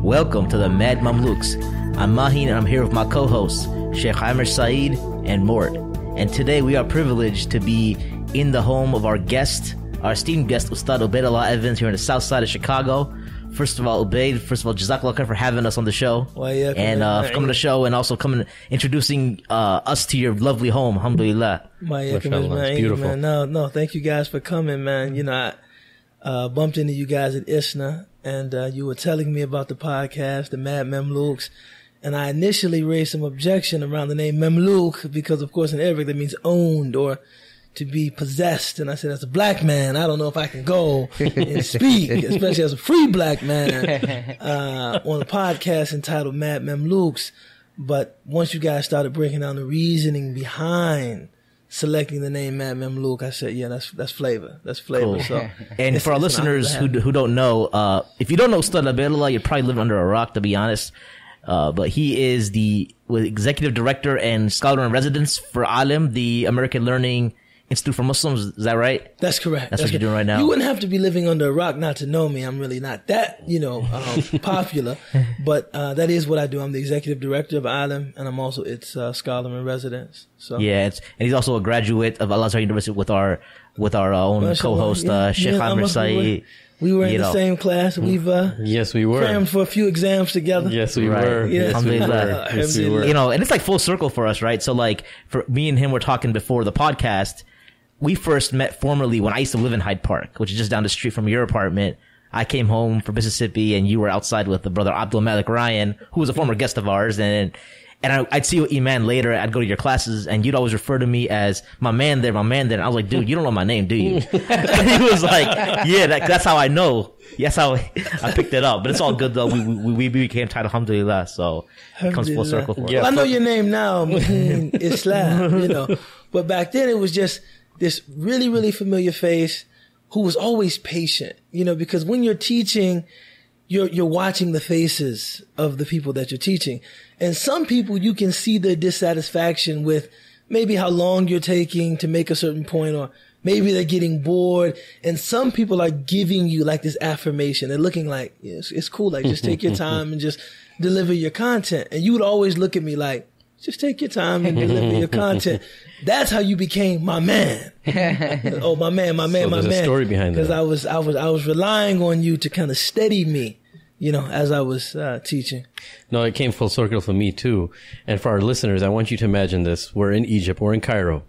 Welcome to the Mad Mamluks. I'm Mahin and I'm here with my co-hosts, Sheikh Amir Saeed and Mort. And today we are privileged to be in the home of our esteemed guest, Ustad Ubaydullah Evans, here in the south side of Chicago. First of all, Jazakallah khair for having us on the show. And for coming to the show and also introducing us to your lovely home. Alhamdulillah. It's beautiful. Man. No, thank you guys for coming, man. You know, I bumped into you guys at ISNA, and you were telling me about the podcast, the Mad Mamluks. And I initially raised some objection around the name Mamluk because, of course, in Arabic that means owned or to be possessed. And I said, as a black man, I don't know if I can go and speak, especially as a free black man, on a podcast entitled Mad Mamluks. But once you guys started breaking down the reasoning behind selecting the name Mad Mamluk, I said, yeah, that's flavor. That's flavor. Cool. So, and for our listeners who don't know, if you don't know Ustad Ubaydullah, you're probably living under a rock, to be honest. But he is the executive director and scholar in residence for ALIM, the American Learning Institute for Muslims. Is that right? That's correct. That's what you're doing right now. You wouldn't have to be living under a rock not to know me. I'm really not that, popular. But that is what I do. I'm the executive director of ALIM, and I'm also its scholar in residence. So yeah, and he's also a graduate of Al-Azhar University with our own co-host, Sheikh Amir Saeed. We were in the same class. We've yes, we were crammed for a few exams together. Yes, we were. Yes, we were. Yes, we were. And it's like full circle for us, right? So like for me and him, we're talking before the podcast. We first met formally when I used to live in Hyde Park, which is just down the street from your apartment. I came home from Mississippi, and you were outside with the brother Abdul Malik Ryan, who was a former guest of ours, and I'd see you at Iman later. I'd go to your classes, and you'd always refer to me as my man there. And I was like, dude, you don't know my name, do you? And he was like, yeah, that's how I know. That's how I picked it up. But it's all good, though. We became tight, alhamdulillah. So it comes full circle for us. Well, I know your name now, Islam, But back then, it was just this really, really familiar face who was always patient, because when you're teaching, you're watching the faces of the people that you're teaching. And some people, you can see their dissatisfaction with maybe how long you're taking to make a certain point, or maybe they're getting bored. And some people are giving you like this affirmation. They're looking like, it's cool. Like, just take your time and just deliver your content. And you would always look at me like, just take your time and deliver your content. That's how you became my man. Oh, my man. There's a story behind that. Because I was relying on you to kind of steady me, as I was teaching. No, it came full circle for me too. And for our listeners, I want you to imagine this. We're in Egypt. We're in Cairo.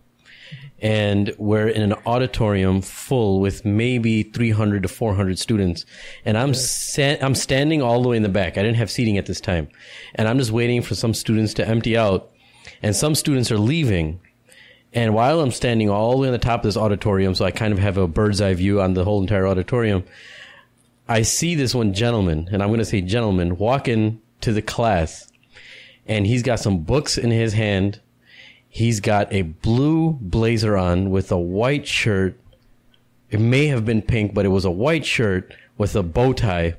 And we're in an auditorium full with maybe 300 to 400 students. And I'm standing all the way in the back. I didn't have seating at this time. And I'm just waiting for some students to empty out. And some students are leaving. And while I'm standing all the way on the top of this auditorium, so I kind of have a bird's eye view on the whole entire auditorium, I see this one gentleman, and I'm going to say gentleman, walk in to the class. And he's got some books in his hand. He's got a blue blazer on with a white shirt. It may have been pink, but it was a white shirt with a bow tie.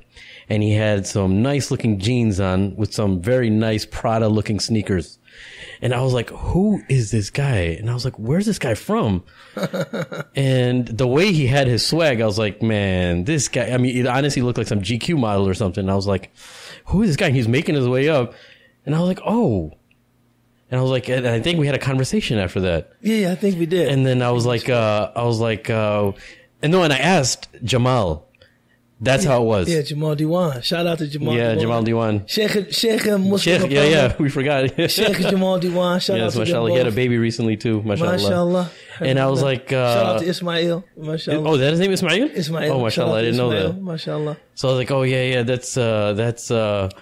And he had some nice looking jeans on with some very nice Prada looking sneakers. And I was like, who is this guy? And I was like, where's this guy from? And the way he had his swag, I was like, man, this guy, it honestly looked like some GQ model or something. And I was like, who is this guy? And he's making his way up. And I was like, oh. And I was like, and I think we had a conversation after that. Yeah, I think we did. And then I asked Jamal. That's how it was. Yeah, Jamal Diwan. Shout out to Jamal Diwan. Yeah, Jamal Diwan. Sheikh Muslim. Yeah, we forgot. Sheikh Jamal Diwan. Shout out to mashallah. He had a baby recently too. Mashallah. And I was like, shout out to Ismail. Mashallah. Oh, that his name Ismail? Ismail. Oh, mashallah. I didn't know that. Mashallah. So I was like, oh yeah, that's Ubaydullah.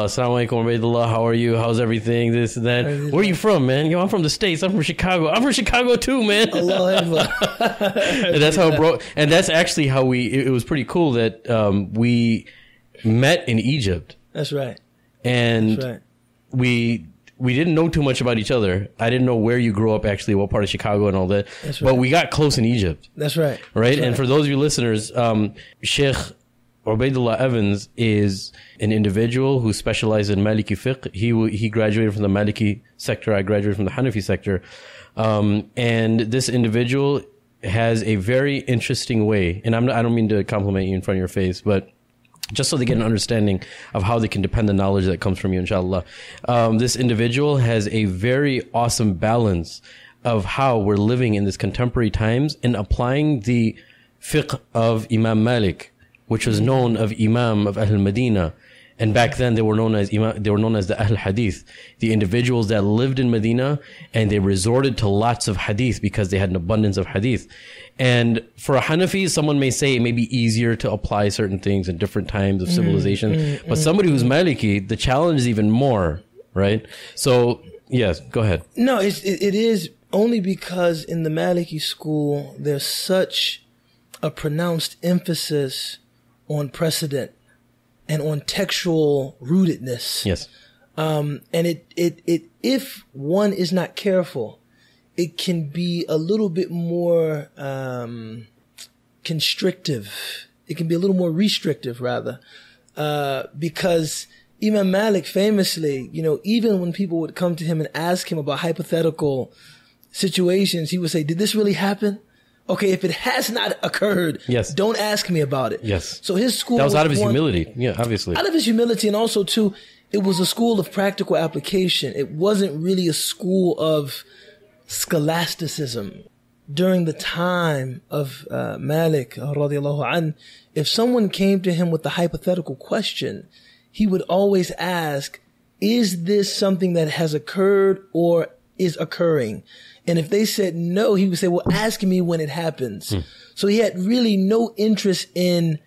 Assalamu alaikum, Ubaydullah. How are you? How's everything? This and that. Where are you from, man? Yo, I'm from the States. I'm from Chicago. I'm from Chicago too, man. And that's how it broke. And that's actually how it was pretty cool that we met in Egypt. That's right. And that's right. We didn't know too much about each other. I didn't know where you grew up, actually, what part of Chicago and all that. That's right. But we got close in Egypt. That's right. Right? And for those of you listeners, Sheikh Ubaydullah Evans is an individual who specializes in Maliki fiqh. He graduated from the Maliki sector. I graduated from the Hanafi sector. And this individual has a very interesting way. And I don't mean to compliment you in front of your face, but just so they get an understanding of how they can depend the knowledge that comes from you, inshallah. This individual has a very awesome balance of how we're living in this contemporary times and applying the fiqh of Imam Malik, which was known of Imam of Ahl Medina. And back then they were known as the Ahl Hadith, the individuals that lived in Medina, and they resorted to lots of hadith because they had an abundance of hadith. And for a Hanafi, someone may say it may be easier to apply certain things in different times of civilization. But somebody who's Maliki, the challenge is even more, right? So, yes, go ahead. No, it is only because in the Maliki school, there's such a pronounced emphasis on precedent and on textual rootedness. Yes. And it if one is not careful, it can be a little bit more constrictive. It can be a little more restrictive, rather, because Imam Malik famously, even when people would come to him and ask him about hypothetical situations, he would say, "Did this really happen? Okay, if it has not occurred, yes, don't ask me about it." Yes. So his school that was out of his humility. Yeah, obviously. Out of his humility, and also too, it was a school of practical application. It wasn't really a school of scholasticism. During the time of Malik radiallahu anh, if someone came to him with a hypothetical question, he would always ask, "Is this something that has occurred or is occurring?" And if they said no, he would say, "Well, ask me when it happens." So he had really no interest in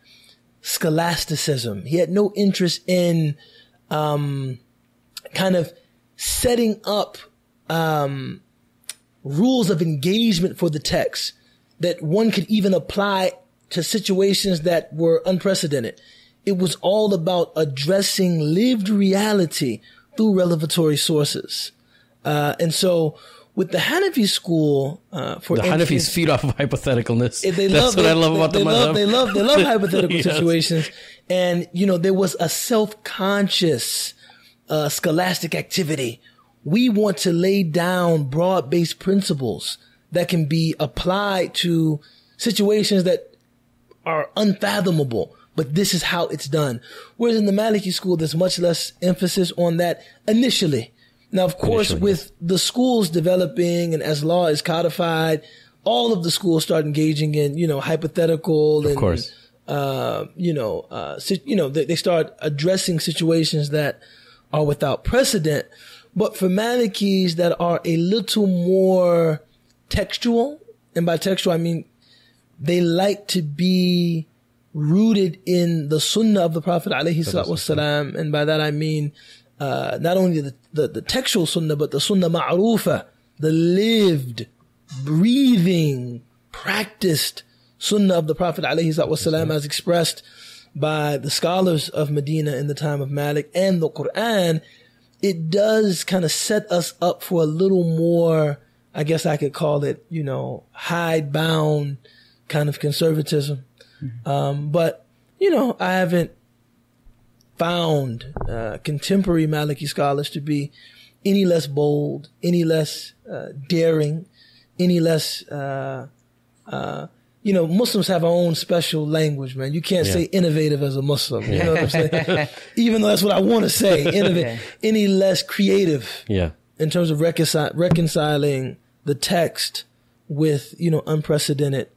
scholasticism. He had no interest in kind of setting up rules of engagement for the text that one could even apply to situations that were unprecedented. It was all about addressing lived reality through revelatory sources. And so with the Hanafi school, for the instance, Hanafis feed off of hypotheticalness. That's what I love about the madhab. They love hypothetical Yes. situations. And, there was a self-conscious scholastic activity. We want to lay down broad-based principles that can be applied to situations that are unfathomable. But this is how it's done. Whereas in the Maliki school, there's much less emphasis on that initially. Now, of course, with the schools developing and as law is codified, all of the schools start engaging in, hypothetical and, of course. They start addressing situations that are without precedent. But for Malikis that are a little more textual, and by textual, I mean, they like to be rooted in the sunnah of the Prophet alayhi salatu wasalam. And by that, I mean, not only the textual sunnah, but the sunnah ma'rufa, the lived, breathing, practiced sunnah of the Prophet alayhi salatu wasalam, as expressed by the scholars of Medina in the time of Malik and the Quran. It does kind of set us up for a little more, I guess I could call it, hidebound kind of conservatism. But, I haven't found contemporary Maliki scholars to be any less bold, any less daring, any less, Muslims have our own special language, man. You can't say innovative as a Muslim. You know what I'm saying? Even though that's what I want to say, innovative, any less creative in terms of reconciling the text with, unprecedented,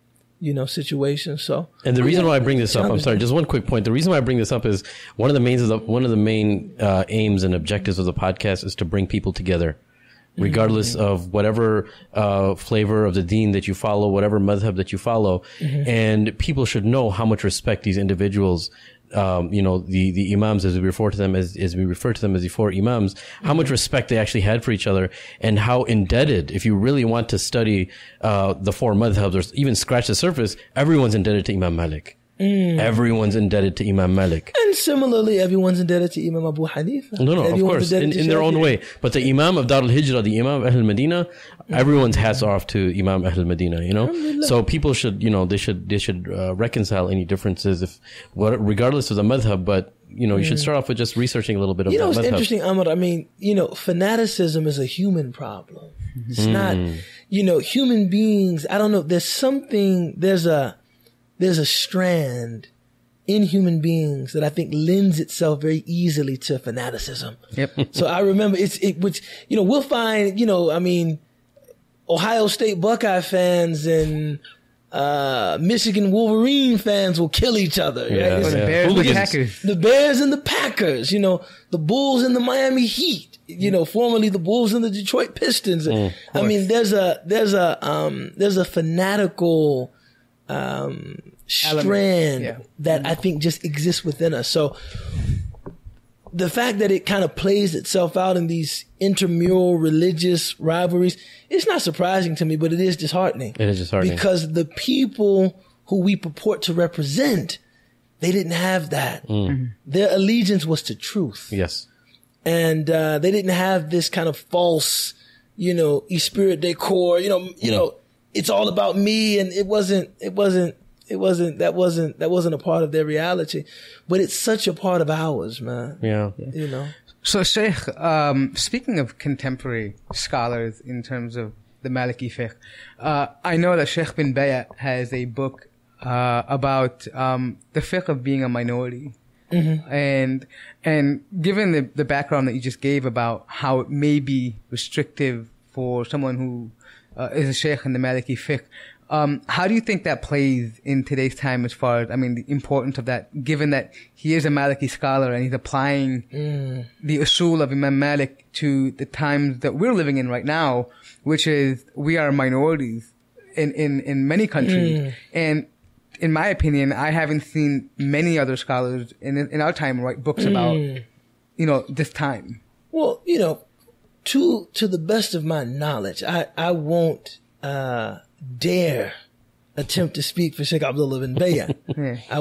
situations. So, and the reason why I bring this up, I'm sorry, just one quick point. The reason why I bring this up is one of the main aims and objectives of the podcast is to bring people together, regardless of whatever flavor of the deen that you follow, whatever madhab that you follow. And people should know how much respect these individuals, the imams, as we refer to them as the four imams, how much respect they actually had for each other, and how indebted, if you really want to study the four madhabs or even scratch the surface, everyone's indebted to Imam Malik. Everyone's indebted to Imam Malik. And similarly, everyone's indebted to Imam Abu Hanifa. No, of course, in their own way. But the Imam of Dar al-Hijrah, the Imam of Ahl Medina, everyone's hats off to Imam Ahl Medina, So people should, they should reconcile any differences regardless of the madhab, but, you should start off with just researching a little bit of that madhab. It's interesting, Ahmad. I mean, fanaticism is a human problem. It's not, human beings, I don't know, there's a strand in human beings that I think lends itself very easily to fanaticism. Yep. So I remember which, we'll find, Ohio State Buckeye fans and Michigan Wolverine fans will kill each other. Yeah, right? Or the Bears and the Packers. The Bears and the Packers, the Bulls and the Miami Heat, formerly the Bulls and the Detroit Pistons. I mean, there's a fanatical, strand that I think just exists within us. So the fact that it kind of plays itself out in these intramural religious rivalries, it's not surprising to me, but it is disheartening. It is disheartening. Because the people who we purport to represent, they didn't have that. Their allegiance was to truth. Yes. And they didn't have this kind of false, esprit de corps, it's all about me, and that wasn't a part of their reality. But it's such a part of ours, man. Yeah. So, Sheikh, speaking of contemporary scholars in terms of the Maliki fiqh, I know that Sheikh bin Bayat has a book about the fiqh of being a minority. And given the background that you just gave about how it may be restrictive for someone who is a sheikh in the Maliki fiqh, how do you think that plays in today's time as far as, the importance of that, given that he is a Maliki scholar and he's applying the usul of Imam Malik to the times that we're living in right now, which is we are minorities in many countries. And in my opinion, I haven't seen many other scholars in our time write books about, this time. Well, to the best of my knowledge, I won't dare attempt to speak for Sheikh Abdullah bin Bayat. I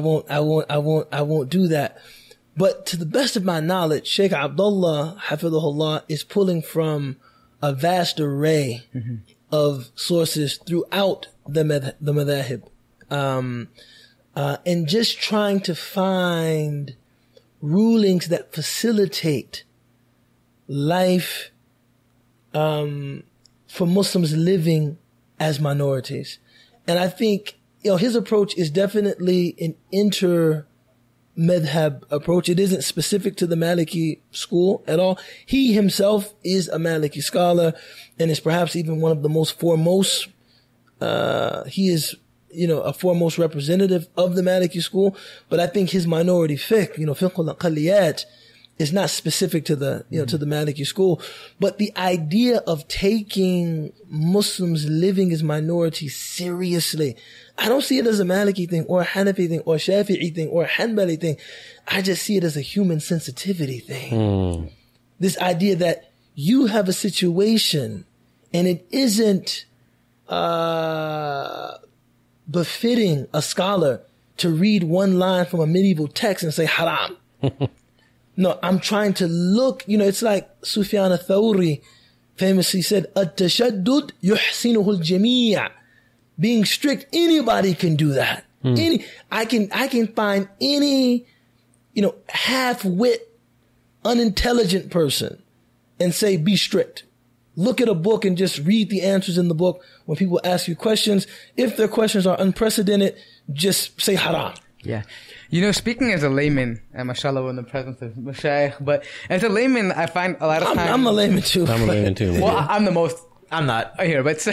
won't do that. But to the best of my knowledge, Sheikh Abdullah, hafidhahullah, is pulling from a vast array of sources throughout the madhahib. And just trying to find rulings that facilitate life for Muslims living as minorities. And I think, his approach is definitely an inter-madhab approach. It isn't specific to the Maliki school at all. He himself is a Maliki scholar and is perhaps even one of the most foremost, he is a foremost representative of the Maliki school, but I think his minority fiqh, fiqh al-aqalliyat, is not specific to the, to the Maliki school. But the idea of taking Muslims living as minorities seriously, I don't see it as a Maliki thing or a Hanafi thing or a Shafi'i thing or a Hanbali thing. I just see it as a human sensitivity thing. This idea that you have a situation and it isn't, befitting a scholar to read one line from a medieval text and say haram. No, I'm trying to look, it's like Sufyan al-Thawri famously said, at-tashaddud yuhsinuhu al-jami'. Being strict, anybody can do that. I can find any, half-wit, unintelligent person and say, be strict. Look at a book and just read the answers in the book. When people ask you questions, if their questions are unprecedented, just say haram. Yeah. Speaking as a layman, and mashallah we're in the presence of Mashaykh, but as a layman, I find a lot of times... I'm a layman too. Well, I'm the most... I'm not here, but... So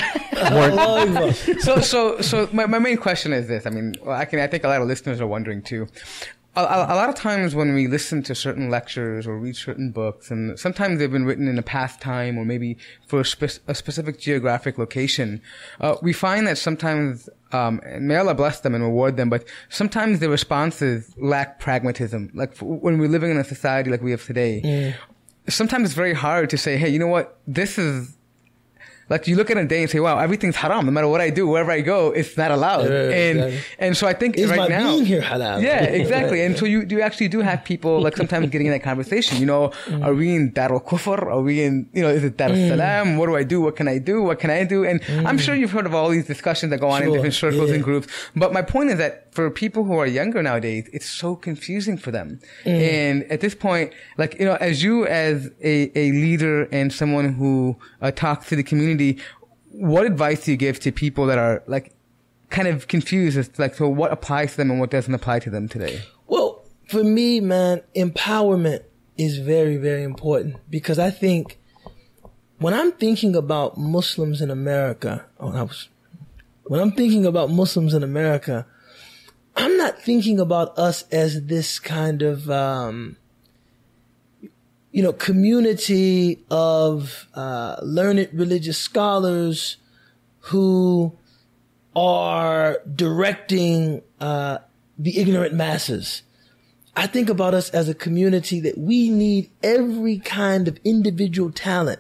my main question is this. I think a lot of listeners are wondering too. A lot of times when we listen to certain lectures or read certain books, and sometimes they've been written in a past time or maybe for a specific geographic location, we find that sometimes, and may Allah bless them and reward them, but sometimes the responses lack pragmatism. Like when we're living in a society like we have today, sometimes it's very hard to say, hey, you know what, this is... Like you look at a day and say, wow, everything's haram. No matter what I do, wherever I go, it's not allowed. And so I think is right my now, being here halal? Yeah, exactly. And so you actually do have people like sometimes getting in that conversation. Are we in Dar al-Kufr? Are we in, is it Dar al-Salam? What do I do? What can I do? What can I do? And I'm sure you've heard of all these discussions that go on in different circles and groups. But my point is that for people who are younger nowadays, it's so confusing for them. And at this point, as you as a leader and someone who talks to the community, what advice do you give to people that are kind of confused as to so what applies to them and what doesn't apply to them today? for me, man, empowerment is very, very important, because I think when I'm thinking about Muslims in America, when I'm thinking about Muslims in America, I'm not thinking about us as this kind of, community of learned religious scholars who are directing the ignorant masses. I think about us as a community that we need every kind of individual talent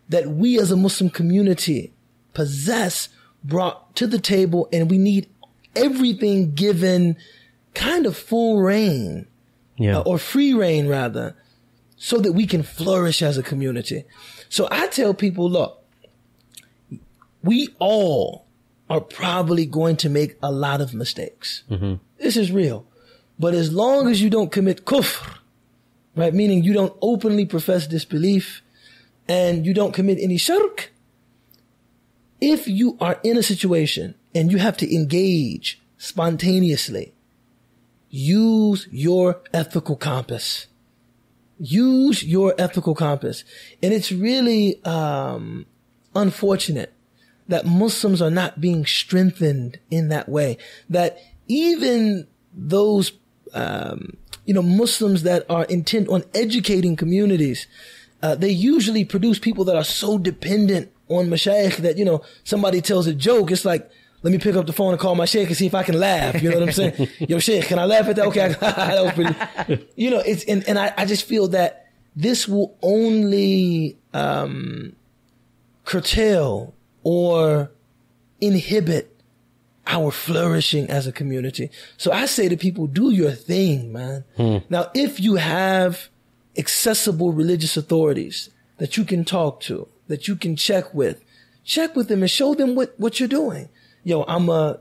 that we as a Muslim community possess brought to the table, and we need everything given kind of full reign, or free reign rather, so that we can flourish as a community. So I tell people, look, we all are probably going to make a lot of mistakes. Mm-hmm. This is real. But as long as you don't commit kufr, right, meaning you don't openly profess disbelief and you don't commit any shirk, if you are in a situation and you have to engage spontaneously, use your ethical compass. Use your ethical compass. And it's really unfortunate that Muslims are not being strengthened in that way. That even those Muslims that are intent on educating communities, they usually produce people that are so dependent on mashayikh that, somebody tells a joke, it's like, let me pick up the phone and call my sheikh and see if I can laugh. You know what I'm saying? Yo, sheikh, can I laugh at that? Okay, that was pretty. I just feel that this will only curtail or inhibit our flourishing as a community. So I say to people, do your thing, man. Now, if you have accessible religious authorities that you can talk to, that you can check with them and show them what you're doing. Yo, I'm a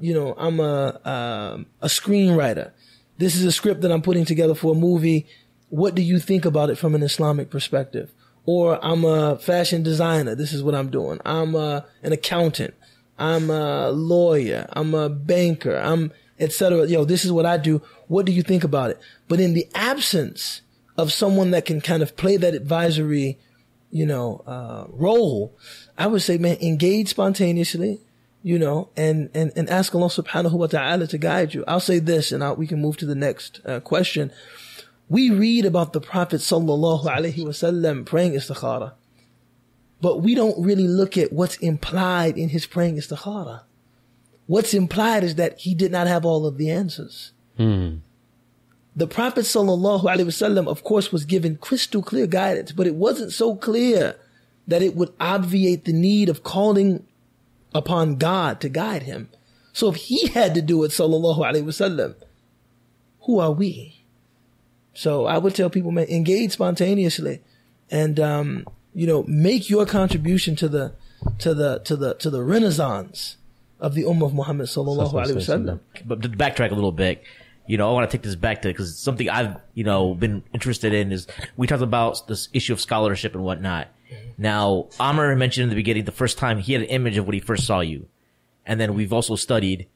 screenwriter. This is a script that I'm putting together for a movie. What do you think about it from an Islamic perspective? Or I'm a fashion designer. This is what I'm doing. I'm an accountant. I'm a lawyer. I'm a banker. I'm etc. Yo, this is what I do. What do you think about it? But in the absence of someone that can kind of play that advisory, role, I would say, man, engage spontaneously, and ask Allah subhanahu wa ta'ala to guide you. I'll say this, and we can move to the next question. We read about the Prophet sallallahu alaihi wasallam praying istikhara, but we don't really look at what's implied in his praying istikhara. What's implied is that he did not have all of the answers. The Prophet sallallahu alaihi wasallam, of course, was given crystal clear guidance, but it wasn't so clear that it would obviate the need of calling upon God to guide him. So if he had to do it, sallallahu alaihi wasallam, who are we? So I would tell people, man, engage spontaneously, and make your contribution to the renaissance of the ummah of Muhammad sallallahu alaihi wasallam. But to backtrack a little bit, I want to take this back to, because something I've been interested in is, we talked about this issue of scholarship and whatnot. Now, Amr mentioned in the beginning, the first time he had an image of when he first saw you, and then we've also studied.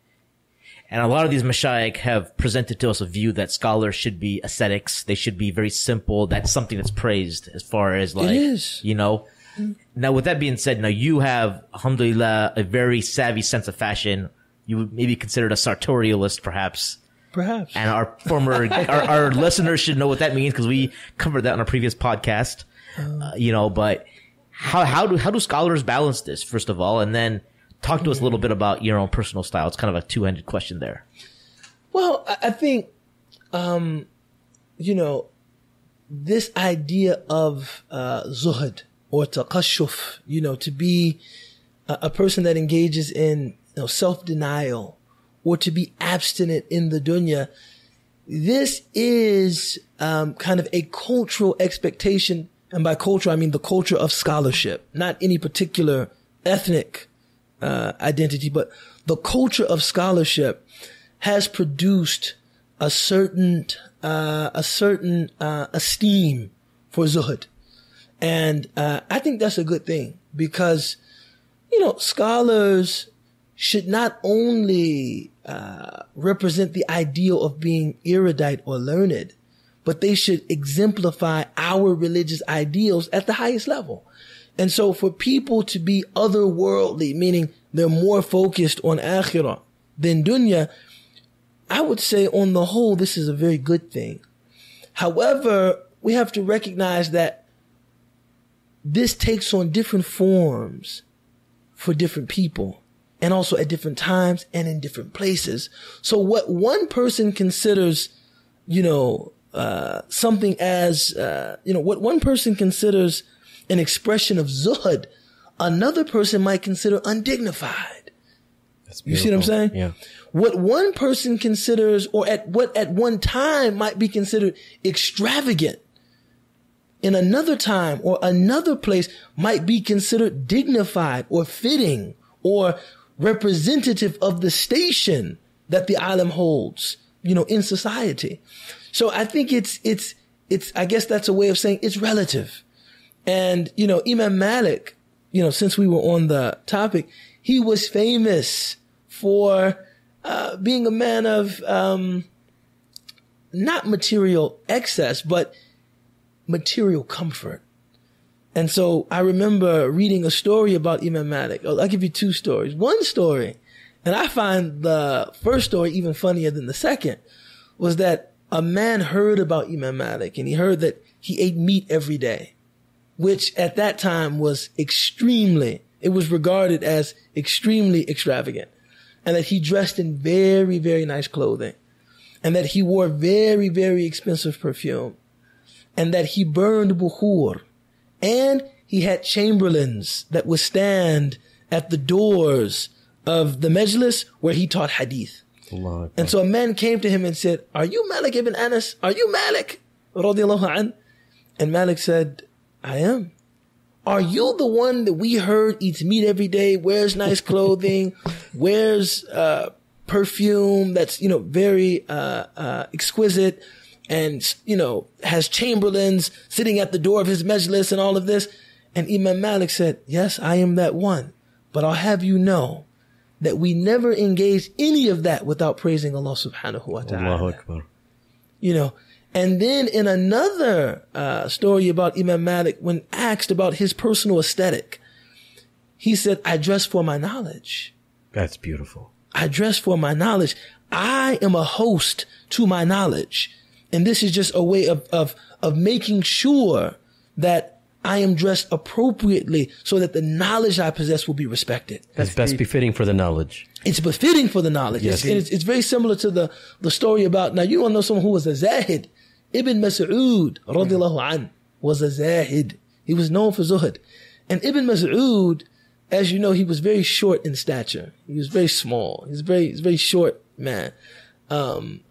And a lot of these mashayikh have presented to us a view that scholars should be ascetics. They should be very simple. That's something that's praised as far as like, it is. Now, with that being said, now you have, alhamdulillah, a very savvy sense of fashion. You would maybe considered a sartorialist, perhaps. Perhaps. And our former, our listeners should know what that means, because we covered that on a previous podcast. But how do scholars balance this, first of all, and then talk to us a little bit about your own personal style. It's kind of a two-ended question there. Well, I think, this idea of zuhd or taqashuf, to be a person that engages in self-denial, or to be abstinent in the dunya, this is kind of a cultural expectation. And by culture, I mean the culture of scholarship, not any particular ethnic identity, but the culture of scholarship has produced a certain esteem for zuhd. And I think that's a good thing, because scholars should not only represent the ideal of being erudite or learned, but they should exemplify our religious ideals at the highest level. And so for people to be otherworldly, meaning they're more focused on akhirah than dunya, I would say on the whole, this is a very good thing. However, we have to recognize that this takes on different forms for different people, and also at different times and in different places. So what one person considers, something as, what one person considers an expression of zuhud, another person might consider undignified. That's you see what I'm saying? Yeah. What one person considers, or at one time might be considered extravagant, in another time or another place might be considered dignified or fitting or representative of the station that the alim holds, in society. So I think it's, I guess that's a way of saying it's relative. And, Imam Malik, since we were on the topic, he was famous for, being a man of, not material excess, but material comfort. And so I remember reading a story about Imam Malik. I'll give you two stories. One story, and I find the first story even funnier than the second, was that a man heard about Imam Malik, and he heard that he ate meat every day, which at that time was it was regarded as extremely extravagant, and that he dressed in very, very nice clothing, and that he wore very, very expensive perfume, and that he burned bukhur, and he had chamberlains that would stand at the doors of the majlis where he taught hadith. Allah. And so a man came to him and said, "Are you Malik ibn Anas? Are you Malik?" Radiallahu an? And Malik said, "I am." "Are you the one that we heard eats meat every day, wears nice clothing, wears perfume that's, very exquisite, and, has chamberlains sitting at the door of his majlis and all of this?" And Imam Malik said, "Yes, I am that one. But I'll have you know that we never engage any of that without praising Allah subhanahu wa ta'ala." Allahu Akbar. And then in another story about Imam Malik, when asked about his personal aesthetic, he said, "I dress for my knowledge." That's beautiful. I dress for my knowledge. I am a host to my knowledge. And this is just a way of making sure that I am dressed appropriately so that the knowledge I possess will be respected. That's best befitting for the knowledge. It's befitting for the knowledge. Yes. It's very similar to the story about, now you want to know someone who was a zahid. Ibn Mas'ud radiallahu an was a zahid. He was known for zuhud. And Ibn Mas'ud, as you know, he was very short in stature. He was very small. He's a very short man. But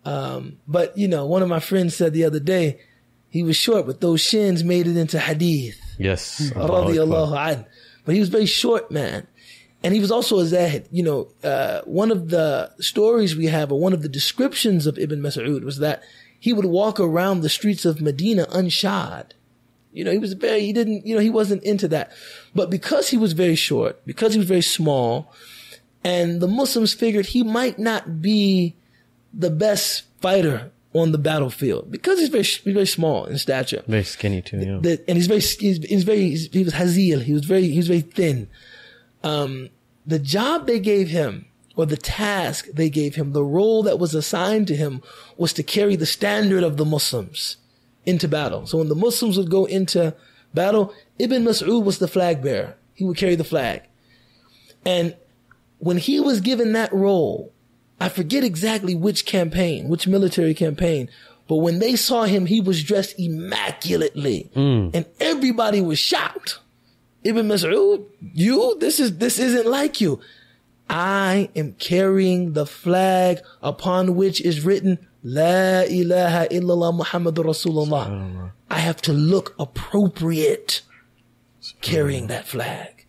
one of my friends said the other day, he was short, but those shins made it into hadith. Yes. Radiallahu an. But he was a very short man. And he was also a zahid. One of the stories we have, or one of the descriptions of Ibn Mas'ud, was that he would walk around the streets of Medina unshod. He wasn't into that. But because he was very short, because he was very small, and the Muslims figured he might not be the best fighter on the battlefield because he's very small in stature. Very skinny too, yeah. And he was hazil. He was very thin. The job they gave him, or the task they gave him, the role that was assigned to him, was to carry the standard of the Muslims into battle. So when the Muslims would go into battle, Ibn Mas'ud was the flag bearer. He would carry the flag. And when he was given that role, I forget exactly which military campaign, but when they saw him, he was dressed immaculately, and everybody was shocked. Ibn Mas'ud, this isn't like you. I am carrying the flag upon which is written, La ilaha illallah Muhammadur Rasulullah. I have to look appropriate carrying that flag.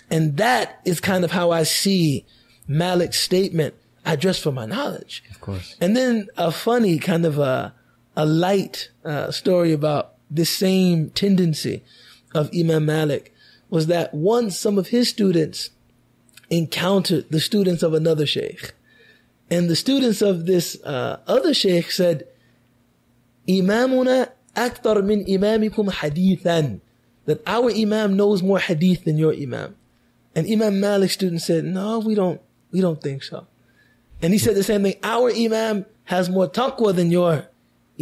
And that is kind of how I see Malik's statement, I dress for my knowledge. Of course. And then a funny kind of a light story about this same tendency of Imam Malik was that once some of his students encountered the students of another sheikh. And the students of this other sheikh said, Imamuna aktar min imamikum hadithan. That our imam knows more hadith than your imam. And Imam Malik's student said, no, we don't think so. And he said the same thing, our imam has more taqwa than your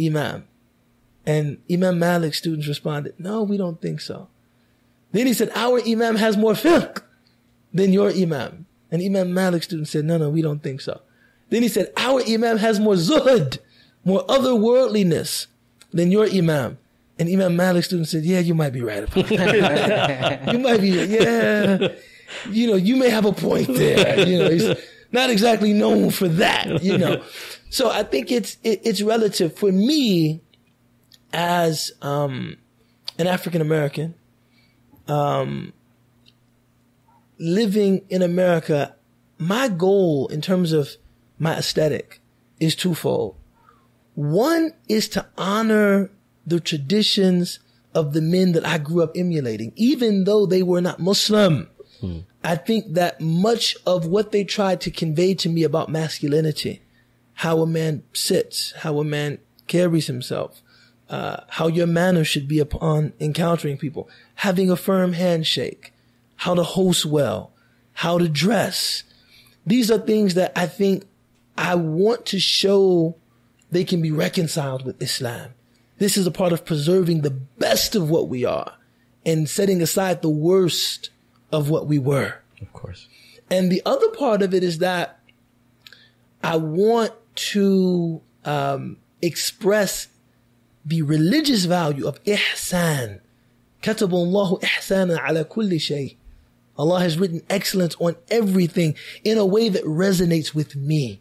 imam. And Imam Malik's students responded, no, we don't think so. Then he said, our imam has more fiqh than your imam. And Imam Malik's students said, no, we don't think so. Then he said, our imam has more zuhud, more otherworldliness than your imam. And Imam Malik's students said, yeah, you might be right about that. You might be, yeah. You may have a point there. He's not exactly known for that, So I think it's relative. For me, as an African American, living in America, my goal in terms of my aesthetic is twofold. One is to honor the traditions of the men that I grew up emulating, even though they were not Muslim. I think that much of what they tried to convey to me about masculinity, how a man sits, how a man carries himself, how your manners should be upon encountering people, having a firm handshake, how to host well, how to dress. These are things that I think I want to show they can be reconciled with Islam. This is a part of preserving the best of what we are and setting aside the worst of what we were. Of course. And the other part of it is that I want to express the religious value of ihsan. كتب الله إحسانا على كل شيء. Allah has written excellence on everything in a way that resonates with me.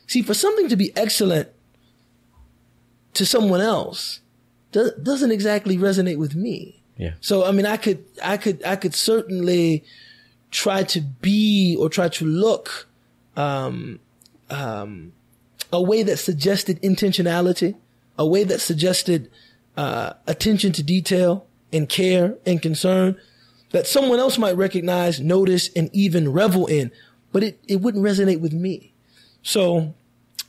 See, for something to be excellent to someone else doesn't exactly resonate with me. Yeah. So, I mean, I could certainly try to be or try to look, a way that suggested intentionality, a way that suggested, attention to detail and care and concern that someone else might recognize, notice, and even revel in, but it wouldn't resonate with me. So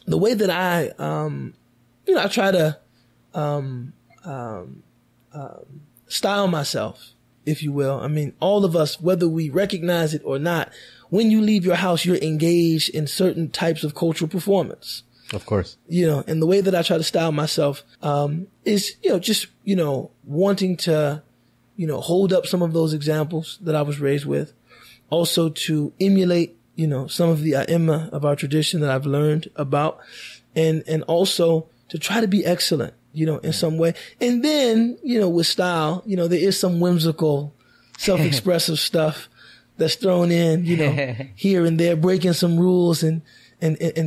the way that I try to, style myself, if you will. I mean, all of us, whether we recognize it or not, when you leave your house, you're engaged in certain types of cultural performance. Of course. And the way that I try to style myself, is, just, wanting to, hold up some of those examples that I was raised with. Also to emulate, some of the a'imma of our tradition that I've learned about. And also to try to be excellent, in some way. And then, with style, there is some whimsical, self-expressive stuff that's thrown in, here and there, breaking some rules and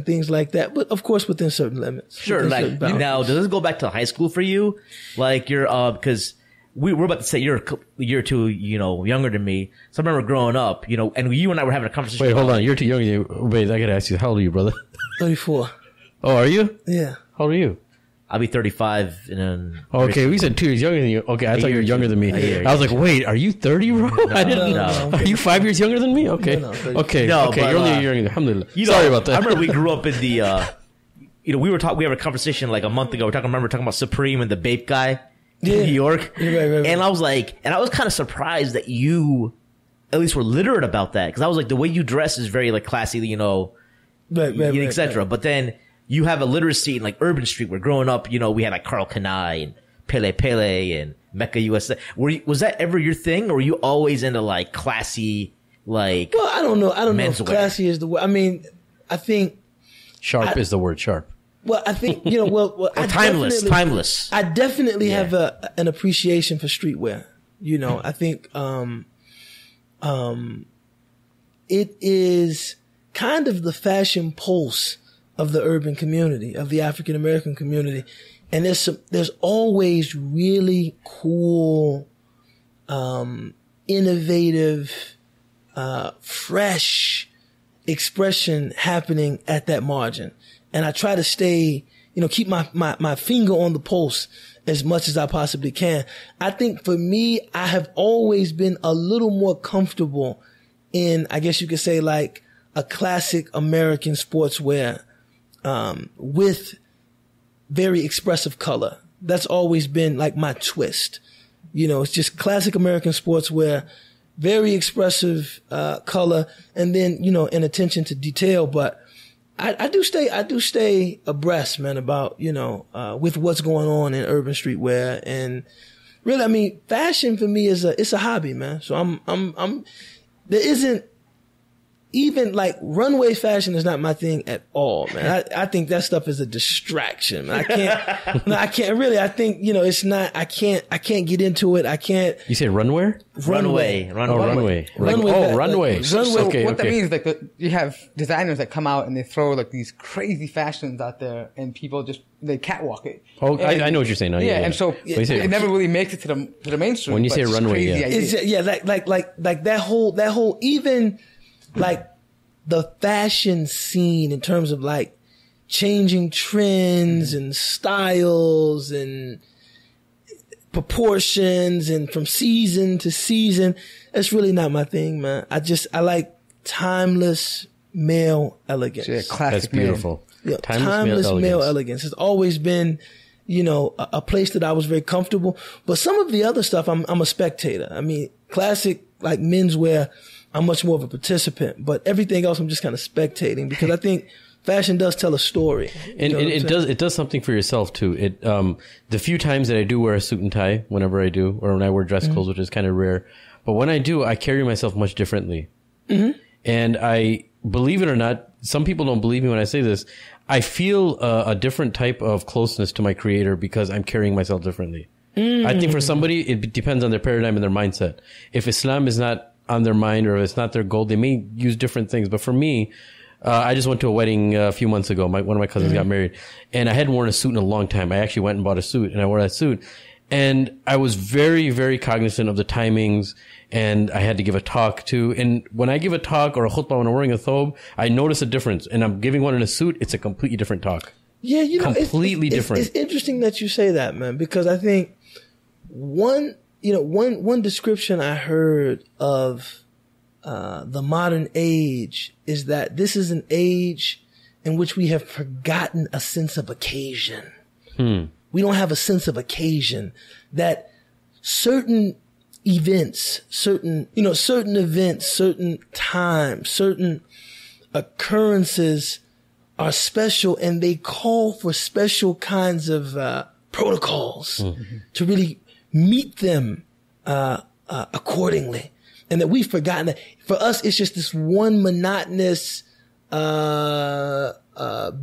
things like that. But of course, within certain limits. Sure. Like, now, does this go back to high school for you? Like, you're, cause we're about to say you're a year or two, younger than me. So I remember growing up, and you and I were having a conversation. Wait, hold on. You're too young. Wait, I gotta ask you, how old are you, brother? 34. Oh, are you? Yeah. How old are you? I'll be 35 in an... Okay, we said 2 years younger than you. Okay, I thought you were younger than me. I was like, wait, are you 30, bro? I didn't know. Are you 5 years younger than me? Okay. Okay, you're only a year younger. Alhamdulillah. Sorry about that. I remember we grew up in the, we had a conversation like a month ago. I remember talking about Supreme and the Bape guy in New York. Right. And I was like, I was kind of surprised that you at least were literate about that. Cause I was like, the way you dress is very like classy, et cetera. But then you have a literacy in like Urban Street where growing up, we had like Carl Kanai and Pele Pele and Mecca USA. Was that ever your thing, or were you always into like classy, like? Well, I don't know. I don't know if classy is the word. I mean, I think sharp is the word, sharp. Well, I think, timeless. I definitely have an appreciation for streetwear. I think, it is kind of the fashion pulse of the urban community, of the African American community. And there's always really cool, innovative, fresh expression happening at that margin. And I try to stay, keep my finger on the pulse as much as I possibly can. I think for me, I have always been a little more comfortable in, I guess you could say, like a classic American sportswear, with very expressive color. That's always been like my twist. It's just classic American sportswear, very expressive, color, and then, an attention to detail. But I do stay abreast, man, about, with what's going on in urban streetwear. And really, I mean, fashion for me it's a hobby, man. So there isn't even like runway fashion is not my thing at all, man. I think that stuff is a distraction, man. I can't really, I think, it's not, I can't get into it. I can't. You say runway? Runway. Oh, runway. Runway. So Okay, what that okay. means is like you have designers that come out and they throw like these crazy fashions out there, and people just they catwalk it. Oh, And- I know what you're saying now. Yeah, and so When you say- it never really makes it to the mainstream. When you but say it's runway, crazy yeah. idea. It's like that whole even like the fashion scene in terms of like changing trends and styles and proportions and from season to season. That's really not my thing, man. I like timeless male elegance. Yeah, classic That's beautiful. Yeah, Timeless male elegance. It's always been, a place that I was very comfortable. But some of the other stuff, I'm a spectator. I mean, classic like menswear, I'm much more of a participant. But everything else, I'm just kind of spectating because I think fashion does tell a story. And it does something for yourself too. The few times that I do wear a suit and tie, whenever I do, or when I wear dress clothes, which is kind of rare, but when I do, I carry myself much differently. Mm-hmm. And I, believe it or not, some people don't believe me when I say this, I feel a different type of closeness to my creator because I'm carrying myself differently. I think for somebody, it depends on their paradigm and their mindset. If Islam is not on their mind or if it's not their goal, they may use different things. But for me, I just went to a wedding a few months ago. One of my cousins got married, and I hadn't worn a suit in a long time. I actually went and bought a suit, and I wore that suit. And I was very, very cognizant of the timings, and I had to give a talk too. And when I give a talk or a khutbah when I'm wearing a thobe, I notice a difference. And I'm giving one in a suit, it's a completely different talk. Yeah, completely different. It's interesting that you say that, man, because I think one description I heard of the modern age is that this is an age in which we have forgotten a sense of occasion. We don't have a sense of occasion, that certain events, certain events, certain times, certain occurrences are special, and they call for special kinds of protocols to really meet them accordingly. And that we've forgotten that. For us, it's just this one monotonous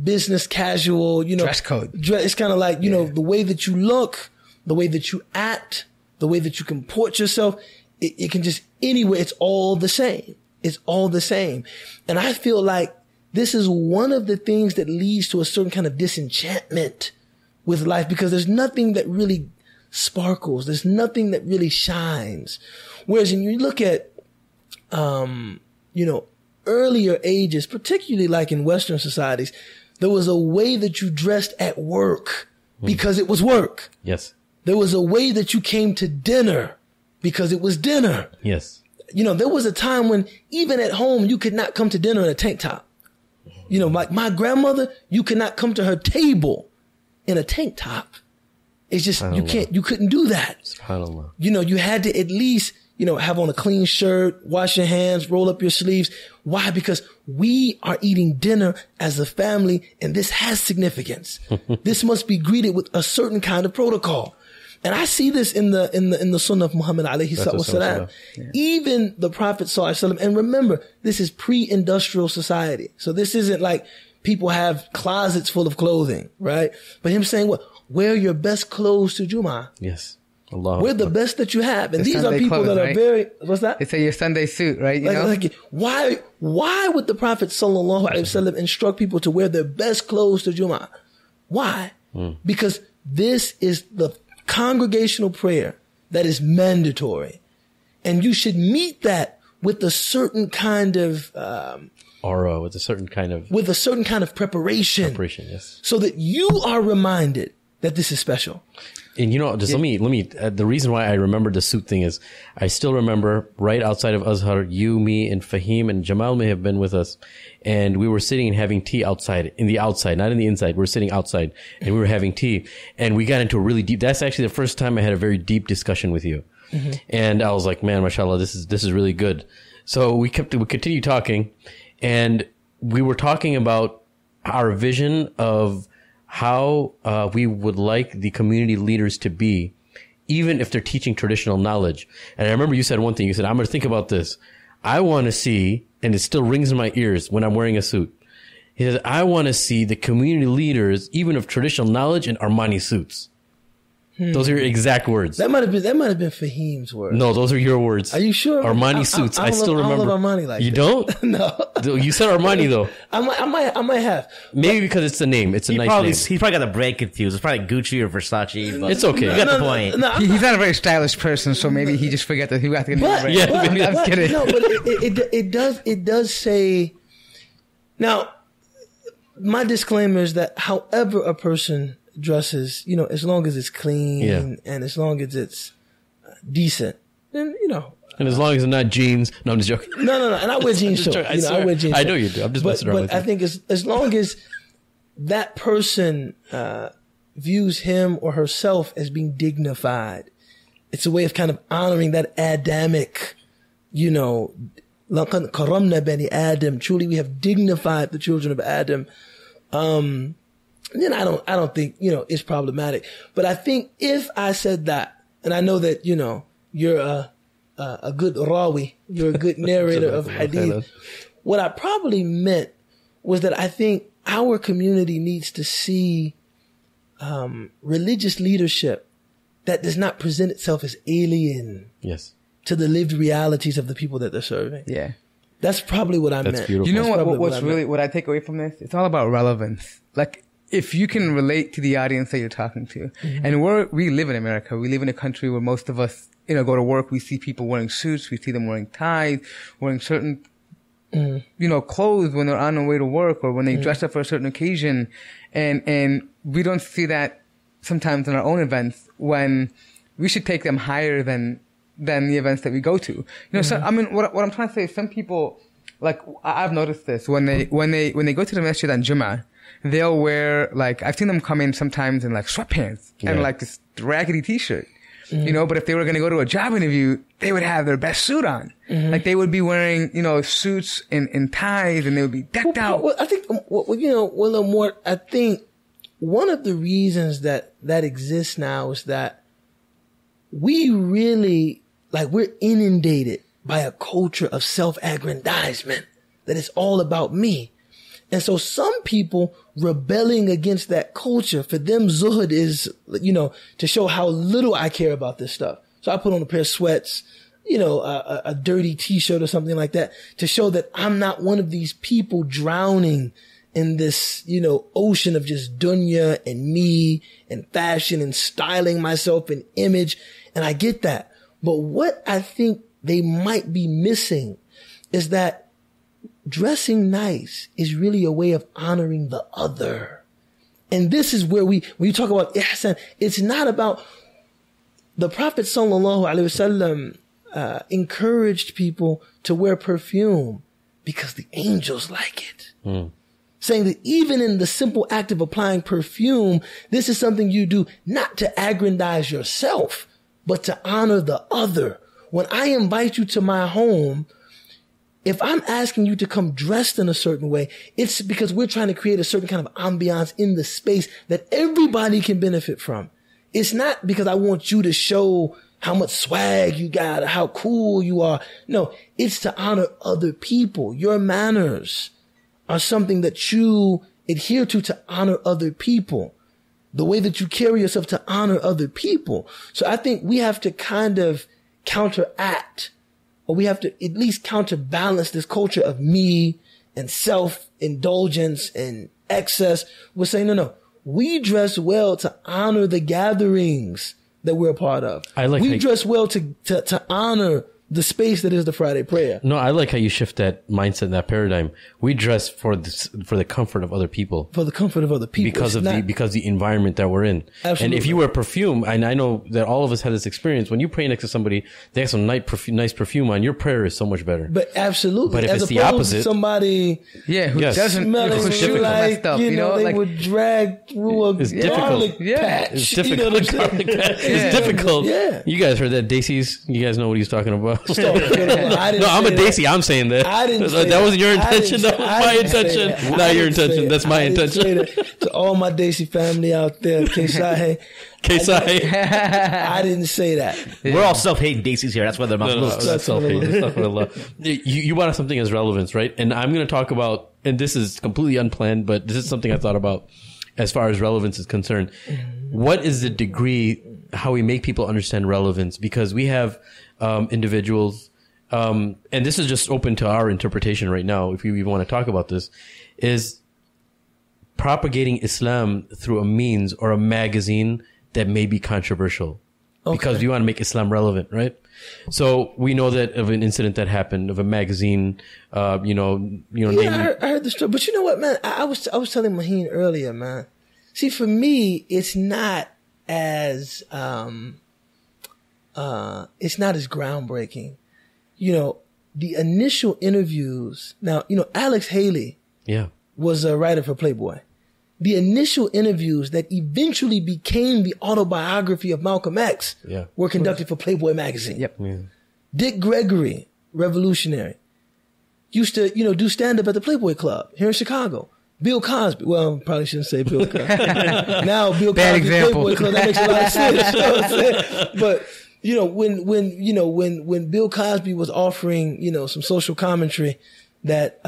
business casual, dress code. It's kind of like, the way that you look, the way that you act, the way that you comport yourself. It can just anywhere. It's all the same. It's all the same. And I feel like this is one of the things that leads to a certain kind of disenchantment with life, because there's nothing that really sparkles. There's nothing that really shines. Whereas when you look at, earlier ages, particularly like in Western societies, there was a way that you dressed at work because it was work. Yes. There was a way that you came to dinner because it was dinner. Yes. There was a time when even at home, you could not come to dinner in a tank top. Like my grandmother, you could not come to her table in a tank top. It's just, you couldn't do that. SubhanAllah. You had to at least, have on a clean shirt, wash your hands, roll up your sleeves. Why? Because we are eating dinner as a family, and this has significance. This must be greeted with a certain kind of protocol. And I see this in the Sunnah of Muhammad alayhi salam. Even the Prophet sallallahu alaihi wasallam. And remember, this is pre-industrial society. So this isn't like people have closets full of clothing, right? But him saying, wear your best clothes to Jum'ah. Yes. Allah. We're the best that you have. And The these Sunday are people clothes, that are right? very, what's that? It's your Sunday suit, right? Why would the Prophet sallallahu alaihi wasallam instruct people to wear their best clothes to Jum'ah? Why? Because this is the congregational prayer that is mandatory. And you should meet that with a certain kind of, with a certain kind of preparation. Preparation, yes. So that you are reminded that this is special. And just let me, the reason why I remember the suit thing is I still remember right outside of Azhar, you, me, and Fahim and Jamal may have been with us. And we were sitting and having tea outside, not in the inside. We were sitting outside and we were having tea, and we got into a really deep, that's actually the first time I had a very deep discussion with you. Mm-hmm. And I was like, man, mashallah, this is really good. So we continued talking, and we were talking about our vision of how we would like the community leaders to be, even if they're teaching traditional knowledge. And I remember you said one thing. You said, I'm going to think about this. I want to see, and it still rings in my ears when I'm wearing a suit. He says, I want to see the community leaders, even of traditional knowledge, in Armani suits. Those are your exact words. That might have been Fahim's words. No, those are your words. Are you sure? Armani suits. I still remember. I don't love Armani like you that. don't? No. You said Armani though. I might have. Maybe because it's the name. It's a nice name. He probably got the brand confused. It's probably Gucci or Versace. But it's okay. You got the point. No, He's not a very stylish person, so maybe he just forgot that he got the name right. Yeah, I'm kidding. No, but it does say. Now, my disclaimer is that however a person dresses, as long as it's clean and as long as it's decent, then, And as long as it's not jeans. No, I'm just joking. No. And I wear jeans too. I wear jeans. I know you do. I'm just messing around with you. But I think as long as that person views him or herself as being dignified, it's a way of kind of honoring that Adamic, لَقَدْ كَرَمْنَا بَنِي Adam. Truly, we have dignified the children of Adam. Then I don't think, it's problematic. But I think if I said that, and I know that, you're a good rawi, you're a good narrator of hadith, what I probably meant was that I think our community needs to see religious leadership that does not present itself as alien to the lived realities of the people that they're serving. Yeah. That's probably what I meant. That's beautiful. You know what I take away from this? It's all about relevance. Like, if you can relate to the audience that you're talking to, and we live in America, we live in a country where most of us, go to work, we see people wearing suits, we see them wearing ties, wearing certain, clothes when they're on their way to work or when they dress up for a certain occasion. And we don't see that sometimes in our own events when we should take them higher than the events that we go to. So, I mean, what I'm trying to say is some people, like, I've noticed this when they go to the masjid on Jummah, they'll wear, like, I've seen them come in sometimes in, like, sweatpants and, like, this raggedy t-shirt, but if they were going to go to a job interview, they would have their best suit on. Like, they would be wearing, suits and ties, and they would be decked out. Well, I think, Mort, I think one of the reasons that exists now is that we really, we're inundated by a culture of self-aggrandizement, that it's all about me. And so some people rebelling against that culture, for them, zuhud is, to show how little I care about this stuff. So I put on a pair of sweats, a dirty t-shirt or something like that to show that I'm not one of these people drowning in this, ocean of just dunya and me and fashion and styling myself and image. And I get that. But what I think they might be missing is that dressing nice is really a way of honoring the other. And this is where when you talk about ihsan, it's not about the Prophet sallallahu alaihi wasallam encouraged people to wear perfume because the angels like it. Saying that even in the simple act of applying perfume, this is something you do not to aggrandize yourself, but to honor the other. When I invite you to my home, if I'm asking you to come dressed in a certain way, it's because we're trying to create a certain kind of ambiance in the space that everybody can benefit from. It's not because I want you to show how much swag you got or how cool you are. No, it's to honor other people. Your manners are something that you adhere to honor other people. The way that you carry yourself to honor other people. So I think we have to kind of counteract, or we have to at least counterbalance this culture of me and self-indulgence and excess. We're saying, no, we dress well to honor the gatherings that we're a part of. We dress well to honor the space that is the Friday prayer. No, I like how you shift that mindset and that paradigm. We dress for the comfort of other people. For the comfort of other people. Because the environment that we're in. Absolutely. And if you wear perfume, and I know that all of us had this experience, when you pray next to somebody, they have some nice perfume on, your prayer is so much better. But absolutely. But if as it's the opposed opposite, to somebody who doesn't smelling like, they like, would drag through a garlic patch. It's difficult. It's difficult. Yeah. You guys heard that, Daisies? You guys know what he's talking about. No, I'm a Daisy. I'm saying that. I didn't say that wasn't your intention. That was my intention. Not your intention. That's my intention. To all my Daisy family out there, Kesahe. I didn't say that. We're all self-hating Daisies here. That's why they're not That's self-hate. That's not what I love. You brought up something as relevance, right? And I'm going to talk about, and this is completely unplanned, but this is something I thought about as far as relevance is concerned. What is the degree, how we make people understand relevance? Because we have individuals, and this is just open to our interpretation right now, if you even want to talk about this, is propagating Islam through a means or a magazine that may be controversial. Okay. Because you want to make Islam relevant, right? So we know that of an incident that happened of a magazine, Yeah, I heard the story, but you know what, man? I was telling Maheen earlier, man. See, for me, it's not as groundbreaking. You know, the initial interviews. Now, you know, Alex Haley, was a writer for Playboy. The initial interviews that eventually became the autobiography of Malcolm X were conducted for Playboy magazine. Yep. Yeah. Dick Gregory, revolutionary, used to, you know, do stand-up at the Playboy Club here in Chicago. Bill Cosby, well, probably shouldn't say Bill Cosby. Now Bill Cosby Playboy Club, that makes a lot of sense. You know what I'm saying? But, you know, when Bill Cosby was offering, you know, some social commentary that,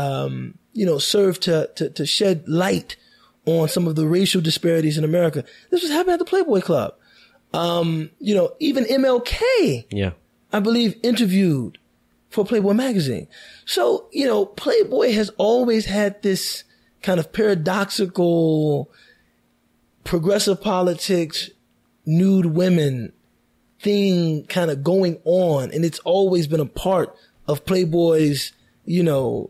you know, served to shed light on some of the racial disparities in America. This was happening at the Playboy Club. You know, even MLK, I believe, interviewed for Playboy magazine. So, you know, Playboy has always had this kind of paradoxical progressive politics, nude women thing kind of going on. And it's always been a part of Playboy's, you know,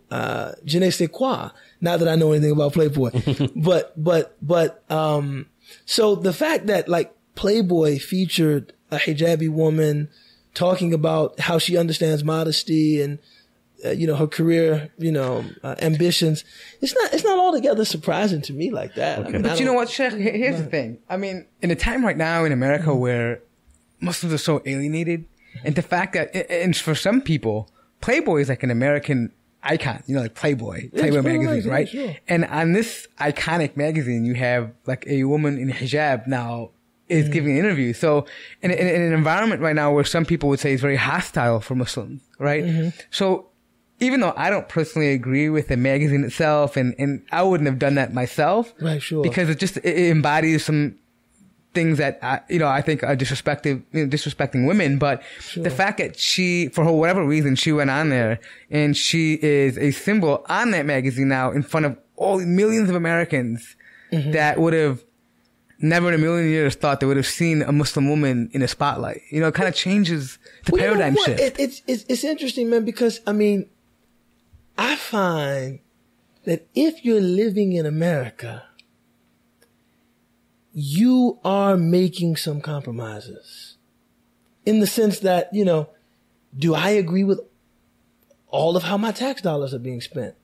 je ne sais quoi. Not that I know anything about Playboy, so the fact that like Playboy featured a hijabi woman talking about how she understands modesty and, you know, her career, you know, ambitions, it's not altogether surprising to me like that. Okay. I mean, But you know what, Sheikh? Here's the thing. I mean, in a time right now in America where Muslims are so alienated, and the fact that, and for some people, Playboy is like an American icon, you know, like Playboy magazine, right? Sure. And on this iconic magazine, you have like a woman in hijab now is giving an interview. So in an environment right now where some people would say is very hostile for Muslims, right? So even though I don't personally agree with the magazine itself, and I wouldn't have done that myself, right? Sure, because it embodies some things that I think are disrespecting women. But the fact that she, for whatever reason, she went on there and she is a symbol on that magazine now in front of all millions of Americans that would have never in a million years thought they would have seen a Muslim woman in a spotlight. You know, it kind of changes the paradigm shift. It's interesting, man, because I mean, I find that if you're living in America, you are making some compromises in the sense that, you know, do I agree with all of how my tax dollars are being spent?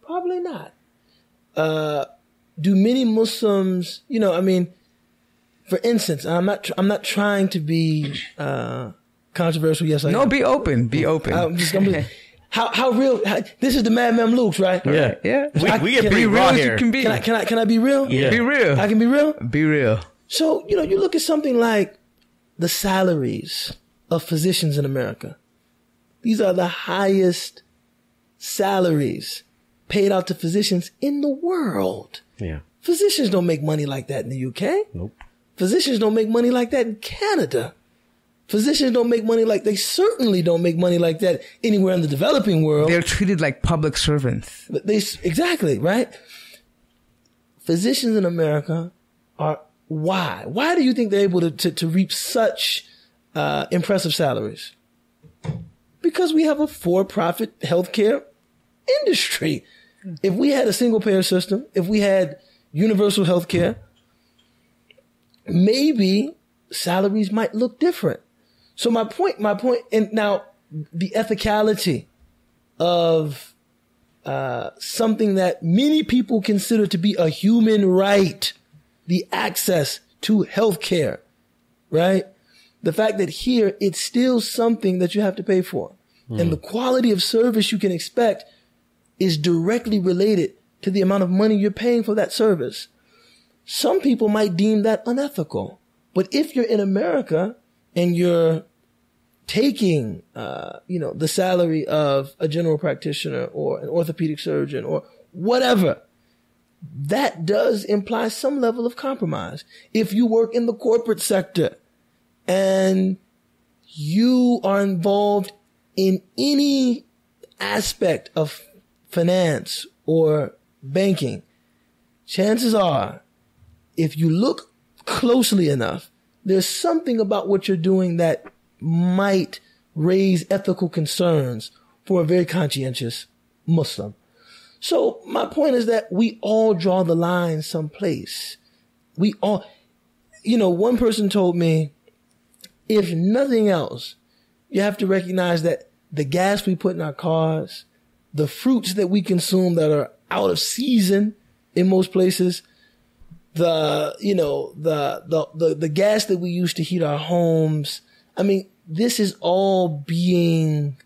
Probably not. Do many Muslims, you know, I mean, for instance, I'm not trying to be, controversial. Yes, I am. Be open. How real? This is the Mad Mamluks, right? Yeah. We get pretty raw here. Can I be real? Yeah. Be real. I can be real? Be real. So, you know, you look at something like the salaries of physicians in America. These are the highest salaries paid out to physicians in the world. Yeah. Physicians don't make money like that in the UK. Nope. Physicians don't make money like that in Canada. Physicians don't make money they certainly don't make money like that anywhere in the developing world. They're treated like public servants. But exactly, right? Physicians in America are, why? Why do you think they're able to reap such, impressive salaries? Because we have a for-profit healthcare industry. If we had a single-payer system, if we had universal healthcare, maybe salaries might look different. So my point, and now the ethicality of something that many people consider to be a human right, the access to healthcare, right? The fact that here it's still something that you have to pay for. And the quality of service you can expect is directly related to the amount of money you're paying for that service. Some people might deem that unethical. But if you're in America and you're taking, the salary of a general practitioner or an orthopedic surgeon or whatever, that does imply some level of compromise. If you work in the corporate sector and you are involved in any aspect of finance or banking, chances are, if you look closely enough, there's something about what you're doing that might raise ethical concerns for a very conscientious Muslim. So my point is that we all draw the line someplace. We all, one person told me, if nothing else, you have to recognize that the gas we put in our cars, the fruits that we consume that are out of season in most places, the gas that we use to heat our homes. I mean, this is all being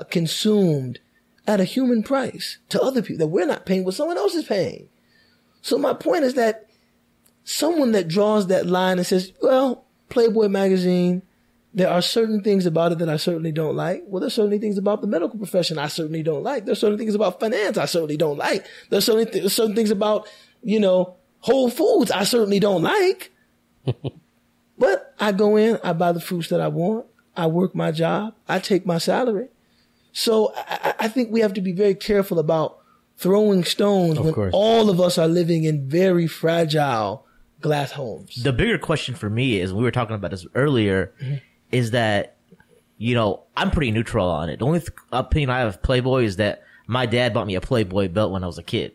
consumed at a human price to other people that we're not paying what someone else is paying. So my point is that someone that draws that line and says, well, Playboy magazine, there are certain things about it that I certainly don't like. Well, there's certainly things about the medical profession I certainly don't like. There's certain things about finance I certainly don't like. There's certain things about, Whole Foods I certainly don't like. But I go in, I buy the fruits that I want. I work my job. I take my salary. So I think we have to be very careful about throwing stones when all of us are living in very fragile glass homes. The bigger question for me is, we were talking about this earlier, is that, I'm pretty neutral on it. The only opinion I have of Playboy is that my dad bought me a Playboy belt when I was a kid.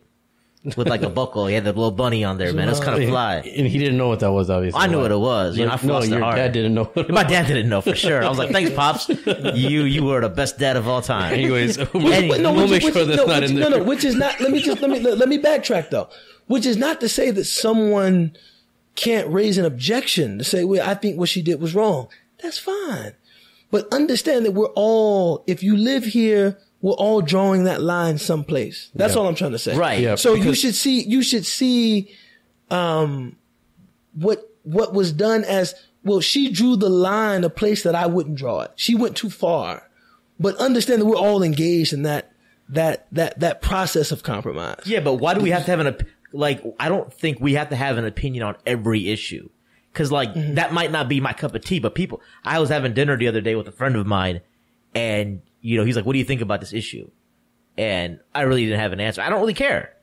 With like a buckle. He had the little bunny on there, man. It was kind of fly. And he didn't know what that was, obviously. I knew what it was. I flossed it hard. Dad didn't know. My dad didn't know for sure. I was like, thanks, Pops. You were the best dad of all time. Anyways, we'll make sure that's not in there. No, which is not, let me backtrack though. Which is not to say that someone can't raise an objection to say, well, I think what she did was wrong. That's fine. But understand that we're all, if you live here, we're all drawing that line someplace. That's all I'm trying to say. Right. Yeah, so you should see, what was done as, well, she drew the line a place that I wouldn't draw it. She went too far. But understand that we're all engaged in that process of compromise. Yeah, but why do we have to have I don't think we have to have an opinion on every issue. Cause that might not be my cup of tea, but I was having dinner the other day with a friend of mine and, he's like, what do you think about this issue? And I really didn't have an answer. I don't really care.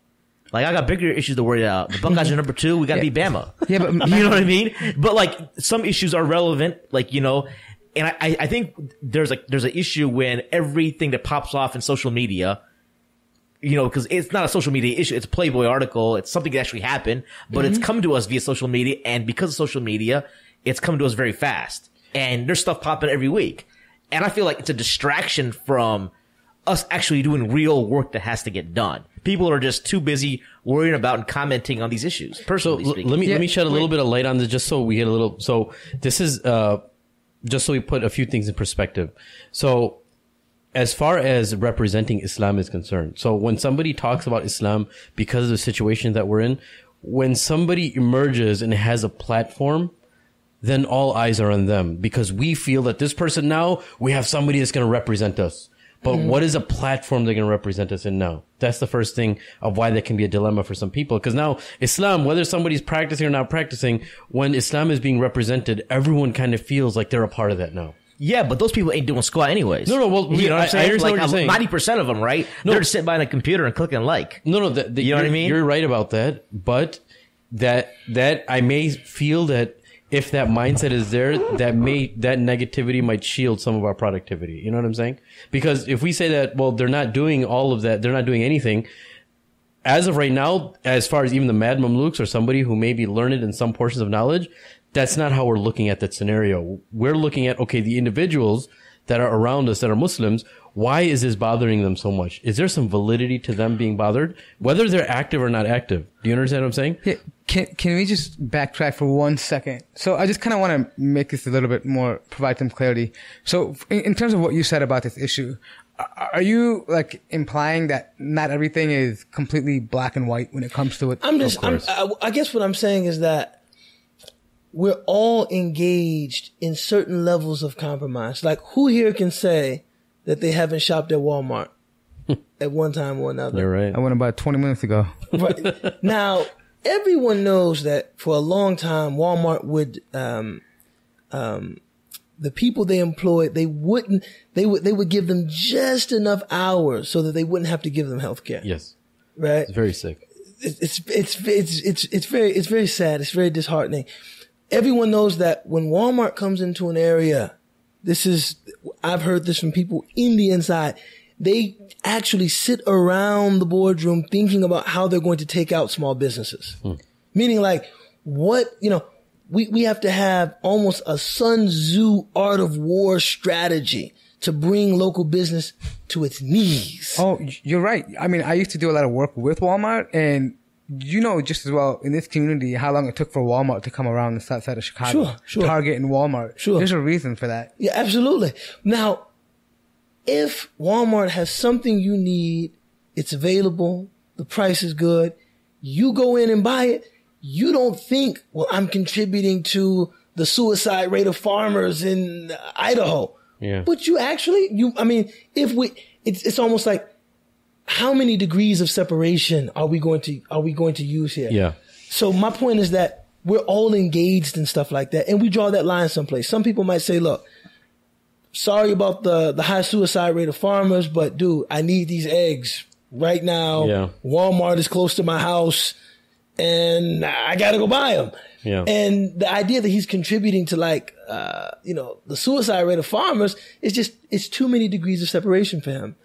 I got bigger issues to worry about. The Buckeyes are number 2. We got to beat Bama. Yeah, but you know what I mean? But some issues are relevant, and I think there's an issue when everything that pops off in social media, because it's not a social media issue. It's a Playboy article. It's something that actually happened, but it's come to us via social media. And because of social media, it's come to us very fast. And there's stuff popping every week. And I feel like it's a distraction from us actually doing real work that has to get done. People are just too busy worrying about and commenting on these issues. Personally speaking. Let me shed a little bit of light on this, just so we get a little. So this is just so we put a few things in perspective. So as far as representing Islam is concerned, so when somebody talks about Islam because of the situation that we're in, when somebody emerges and has a platform, then all eyes are on them, because we feel that this person, now we have somebody that's going to represent us. But what is a platform they're going to represent us in now? That's the first thing of why that can be a dilemma for some people. Because now Islam, whether somebody's practicing or not practicing, when Islam is being represented, everyone kind of feels like they're a part of that now. Yeah, but those people ain't doing squat anyways. No, well, you know what I'm saying? I understand what you're saying. 90% of them, right? No. They're just sitting behind a computer and clicking like. No, you know what I mean? You're right about that. But that I may feel that if that mindset is there, that negativity might shield some of our productivity. You know what I'm saying? Because if we say that, well, they're not doing all of that, they're not doing anything. As of right now, as far as even the Mad Mamluks or somebody who may be learned in some portions of knowledge, that's not how we're looking at that scenario. We're looking at, okay, the individuals that are around us that are Muslims, why is this bothering them so much? Is there some validity to them being bothered? Whether they're active or not active. Do you understand what I'm saying? Yeah. Can we just backtrack for 1 second? So I just kind of want to make this a little bit more, provide some clarity. So in terms of what you said about this issue, are you like implying that not everything is completely black and white when it comes to it? I guess what I'm saying is that we're all engaged in certain levels of compromise. Like, who here can say that they haven't shopped at Walmart at one time or another? You're right. I went about 20 minutes ago. Right. Now, everyone knows that for a long time, Walmart would, the people they employed, they would give them just enough hours so that they wouldn't have to give them health care. Yes. Right? It's very sick. It's very sad. It's very disheartening. Everyone knows that when Walmart comes into an area, I've heard this from people in the inside, they actually sit around the boardroom thinking about how they're going to take out small businesses. Meaning like, we have to have almost a Sun Tzu art of war strategy to bring local business to its knees. Oh, you're right. I mean, I used to do a lot of work with Walmart, and you know just as well in this community how long it took for Walmart to come around the south side of Chicago. Sure. Target and Walmart. Sure. There's a reason for that. Yeah, absolutely. Now, if Walmart has something you need, it's available, the price is good, you go in and buy it, you don't think, well, I'm contributing to the suicide rate of farmers in Idaho. Yeah. But you actually, it's almost like, how many degrees of separation are we going to use here? Yeah. So my point is that we're all engaged in stuff like that, and we draw that line someplace. Some people might say, look, sorry about the high suicide rate of farmers, but dude, I need these eggs right now. Yeah. Walmart is close to my house and I got to go buy them. Yeah. And the idea that he's contributing to the suicide rate of farmers is it's too many degrees of separation for him.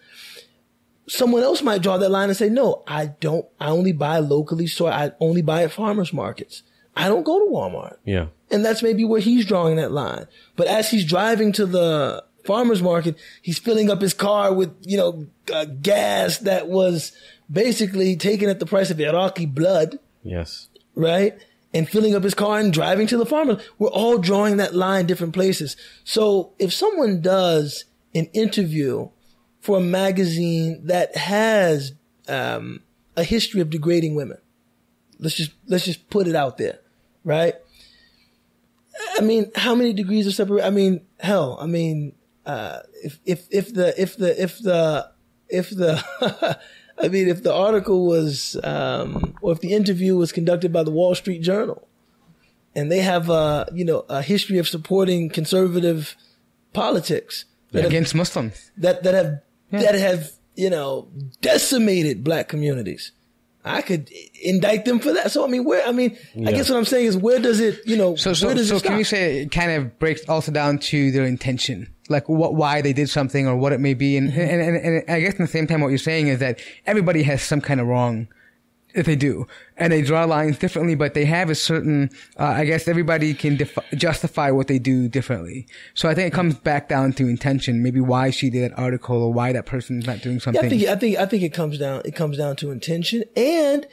Someone else might draw that line and say, no, I only buy locally, so I only buy at farmers markets. I don't go to Walmart. Yeah. And that's maybe where he's drawing that line. But as he's driving to the farmer's market, he's filling up his car with, gas that was basically taken at the price of Iraqi blood. Yes. Right? And filling up his car and driving to the farmer. We're all drawing that line different places. So if someone does an interview for a magazine that has a history of degrading women, let's just put it out there, right? I mean, how many degrees of separation? I mean, hell, I mean, if the article was, or if the interview was conducted by the Wall Street Journal, and they have a history of supporting conservative politics against Muslims that have decimated black communities, I could indict them for that. So I guess what I'm saying is, where does it, So can you say it kind of breaks also down to their intention, like why they did something or what it may be, and I guess at the same time what you're saying is that everybody has some kind of wrong that they do, and they draw lines differently, but they have a certain, I guess everybody can justify what they do differently. So I think it comes back down to intention, maybe why she did that article or why that person's not doing something. Yeah, I think it comes down to intention, and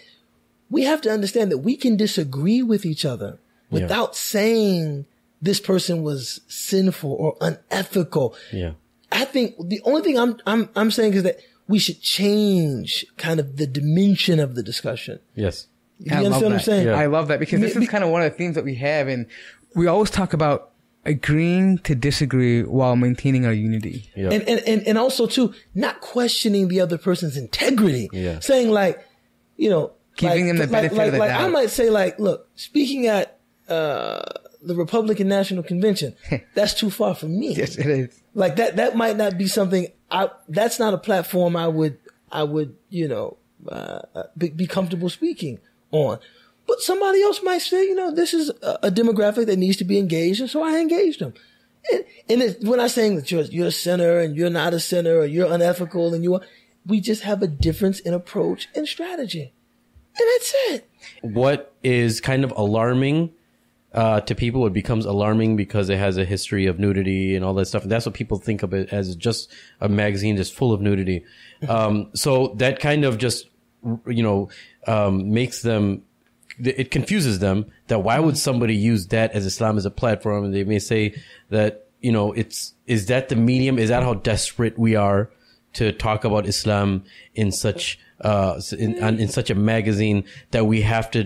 we have to understand that we can disagree with each other without saying this person was sinful or unethical. Yeah. I think the only thing I'm saying is that we should change kind of the dimension of the discussion. Yes. You understand what I'm saying? Yeah. I love that because this is kind of one of the themes that we have, and we always talk about agreeing to disagree while maintaining our unity. Yeah. And also too, not questioning the other person's integrity. Yeah. Saying giving them the benefit of the doubt. I might say look, speaking at the Republican National Convention, that's too far for me. Yes, it is. Like that might not be something that's not a platform I would be comfortable speaking on. But somebody else might say, this is a demographic that needs to be engaged, and so I engaged them. And we're not saying that you're a sinner and you're not a sinner or you're unethical we just have a difference in approach and strategy. And that's it. What is kind of alarming to people, it becomes alarming because it has a history of nudity and all that stuff. And that's what people think of it as, just a magazine just full of nudity. So that kind of just, makes them, it confuses them that why would somebody use that as Islam as a platform? And they may say that, is that the medium? Is that how desperate we are to talk about Islam in such in such a magazine that we have to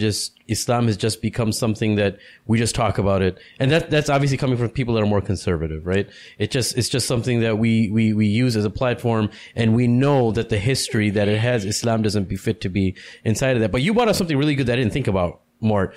Islam has just become something that we just talk about it, and that's obviously coming from people that are more conservative, right? It's just something that we use as a platform, and we know that the history that it has, Islam doesn't befit to be inside of that. But you brought up something really good that I didn't think about, Mort.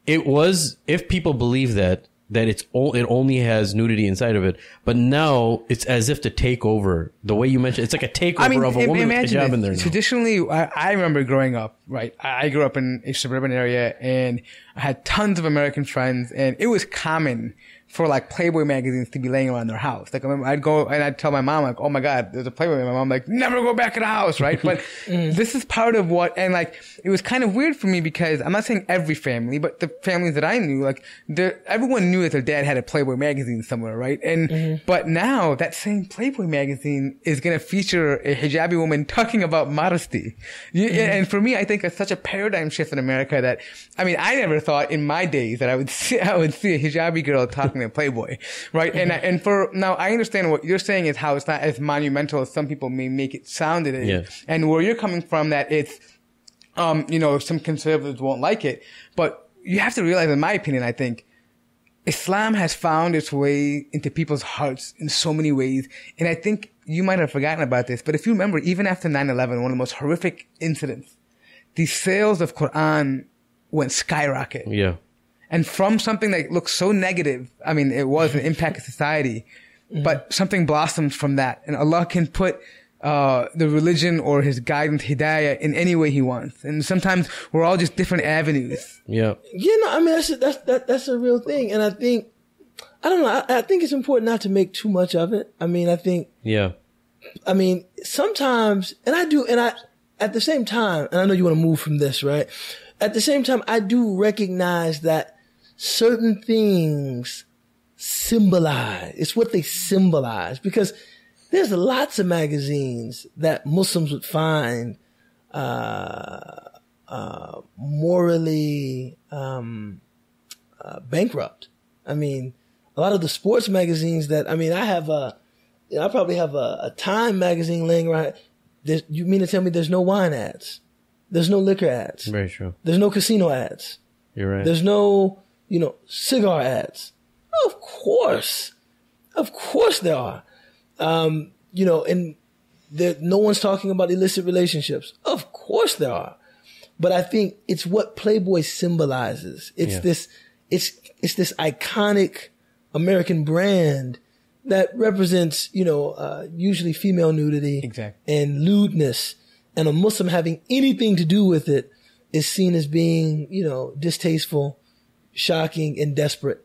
It was, if people believe that it only has nudity inside of it, but now it's as if to take over. The way you mentioned, it's like a takeover of a woman with hijab in there now. Traditionally, I remember growing up, right? I grew up in a suburban area, and I had tons of American friends, and it was common for like Playboy magazines to be laying around their house. Like, I remember I'd go and I'd tell my mom, like, oh my God, there's a Playboy. And my mom, like, never go back in the house, right? But this is part of what, and like, it was kind of weird for me because I'm not saying every family, but the families that I knew, like, everyone knew that their dad had a Playboy magazine somewhere, right? And, but now that same Playboy magazine is going to feature a hijabi woman talking about modesty. And for me, I think it's such a paradigm shift in America that, I mean, I never thought in my days that I would see a hijabi girl talking a Playboy, right? And for now, I understand what you're saying is how it's not as monumental as some people may make it sound it is. Yeah. And where you're coming from, that it's, some conservatives won't like it. But you have to realize, in my opinion, I think Islam has found its way into people's hearts in so many ways. And I think you might have forgotten about this, but if you remember, even after 9/11, one of the most horrific incidents, the sales of Quran went skyrocket. Yeah. And from something that looks so negative, I mean, it was an impact of society, but something blossoms from that. And Allah can put the religion or His guidance, hidayah, in any way He wants. And sometimes we're all just different avenues. Yeah. I mean, that's a real thing. And I think, I don't know, I think it's important not to make too much of it. I mean, I think, sometimes, at the same time, and I know you want to move from this, right? At the same time, I do recognize that certain things symbolize. It's what they symbolize, because there's lots of magazines that Muslims would find morally bankrupt. I mean, a lot of the sports magazines that, I mean, I probably have a Time magazine laying around. You mean to tell me there's no wine ads? There's no liquor ads. Very true. There's no casino ads. You're right. There's no, cigar ads. Of course there are. And no one's talking about illicit relationships. Of course there are. But I think it's what Playboy symbolizes. It's this iconic American brand that represents, usually female nudity and lewdness, and a Muslim having anything to do with it is seen as being, distasteful, shocking, and desperate.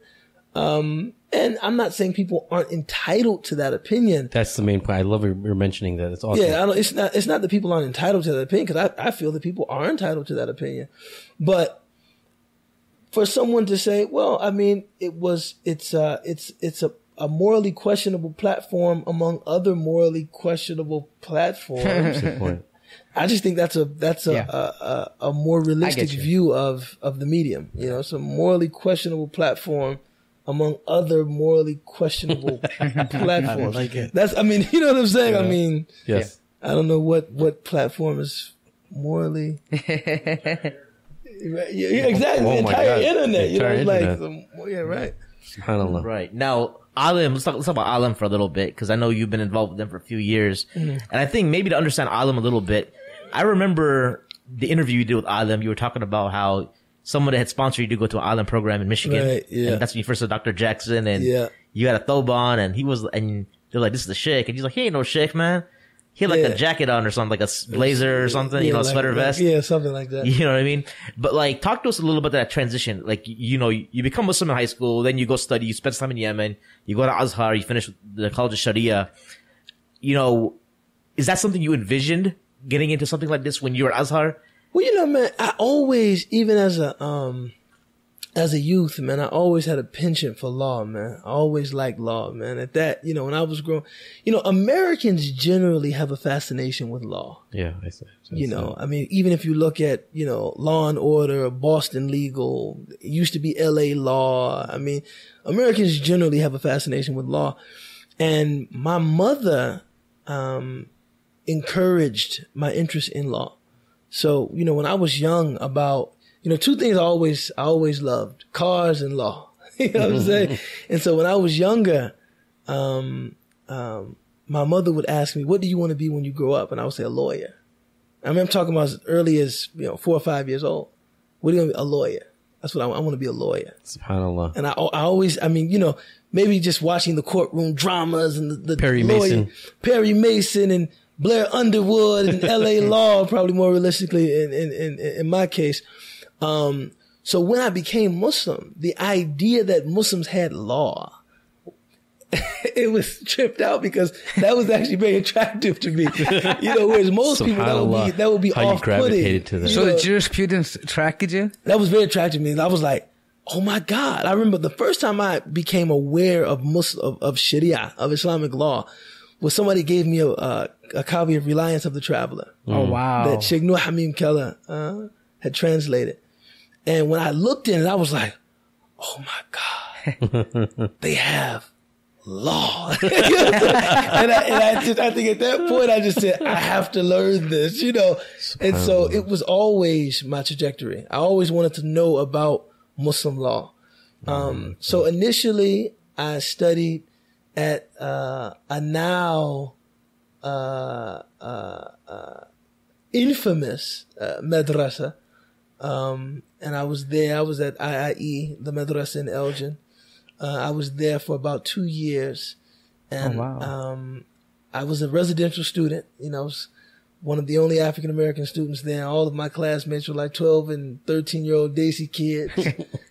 And I'm not saying people aren't entitled to that opinion. That's the main point. I love you're mentioning that. It's awesome. Yeah, it's not that people aren't entitled to that opinion, because I feel that people are entitled to that opinion. But for someone to say, well, I mean, it's a morally questionable platform among other morally questionable platforms. Good point. I just think that's a more realistic view of the medium. It's a morally questionable platform among other morally questionable platforms. I like it. You know what I'm saying? Yeah. I mean, yes. I don't know what platform is morally. Exactly. Oh the entire internet. Internet. Right. SubhanAllah. Right. Now, Alim, let's talk about Alim for a little bit, because I know you've been involved with them for a few years. And I think maybe to understand Alim a little bit, I remember the interview you did with Alim. You were talking about how someone that had sponsored you to go to an Alim program in Michigan. Right, yeah. And that's when you first saw Dr. Jackson, and you had a thoban, and they're like, this is the sheikh. And he's like, he ain't no sheikh, man. He had like a jacket on or something, like a blazer or something, Yeah, a like- sweater vest. Yeah, something like that. You know what I mean? But like, talk to us a little bit about that transition. Like, you become Muslim in high school, then you go study, you spend time in Yemen, you go to Azhar, you finish the College of Sharia. Is that something you envisioned getting into something like this when you were at Azhar? Well, man, I always, even as a youth, man, I always had a penchant for law, man. I always liked law, man. At that, when I was growing, Americans generally have a fascination with law. Yeah, I see. I mean, even if you look at, Law and Order, Boston Legal, it used to be LA Law. I mean, Americans generally have a fascination with law. And my mother, encouraged my interest in law. So, when I was young, about, two things I always loved: cars and law. You know what I'm saying? And so when I was younger, my mother would ask me, "What do you want to be when you grow up?" And I would say, "A lawyer." I remember talking about as early as, 4 or 5 years old. What do you want to be? A lawyer. That's what I want to be, a lawyer. SubhanAllah. And I always, maybe just watching the courtroom dramas and the Perry lawyer, Mason. Perry Mason and Blair Underwood and LA Law, probably more realistically in my case. So when I became Muslim, the idea that Muslims had law, it was tripped out because that was actually very attractive to me. Whereas most people that would be how you off-putting. gravitated to that. So the jurisprudence attracted you? That was very attractive to me. And I was like, oh my God. I remember the first time I became aware of of Sharia, of Islamic law, was somebody gave me a copy of Reliance of the Traveler. Oh, wow. That Sheikh Nur Hamim Keller had translated. And when I looked in it, I was like, oh my God, they have law. and I think at that point, I just said, I have to learn this, And so it was always my trajectory. I always wanted to know about Muslim law. So initially I studied at a now infamous madrasa. And I was there. I was at IIE, the madrasa in Elgin. I was there for about 2 years. And I was a residential student. I was one of the only African American students there. All of my classmates were like 12 and 13-year-old Desi kids.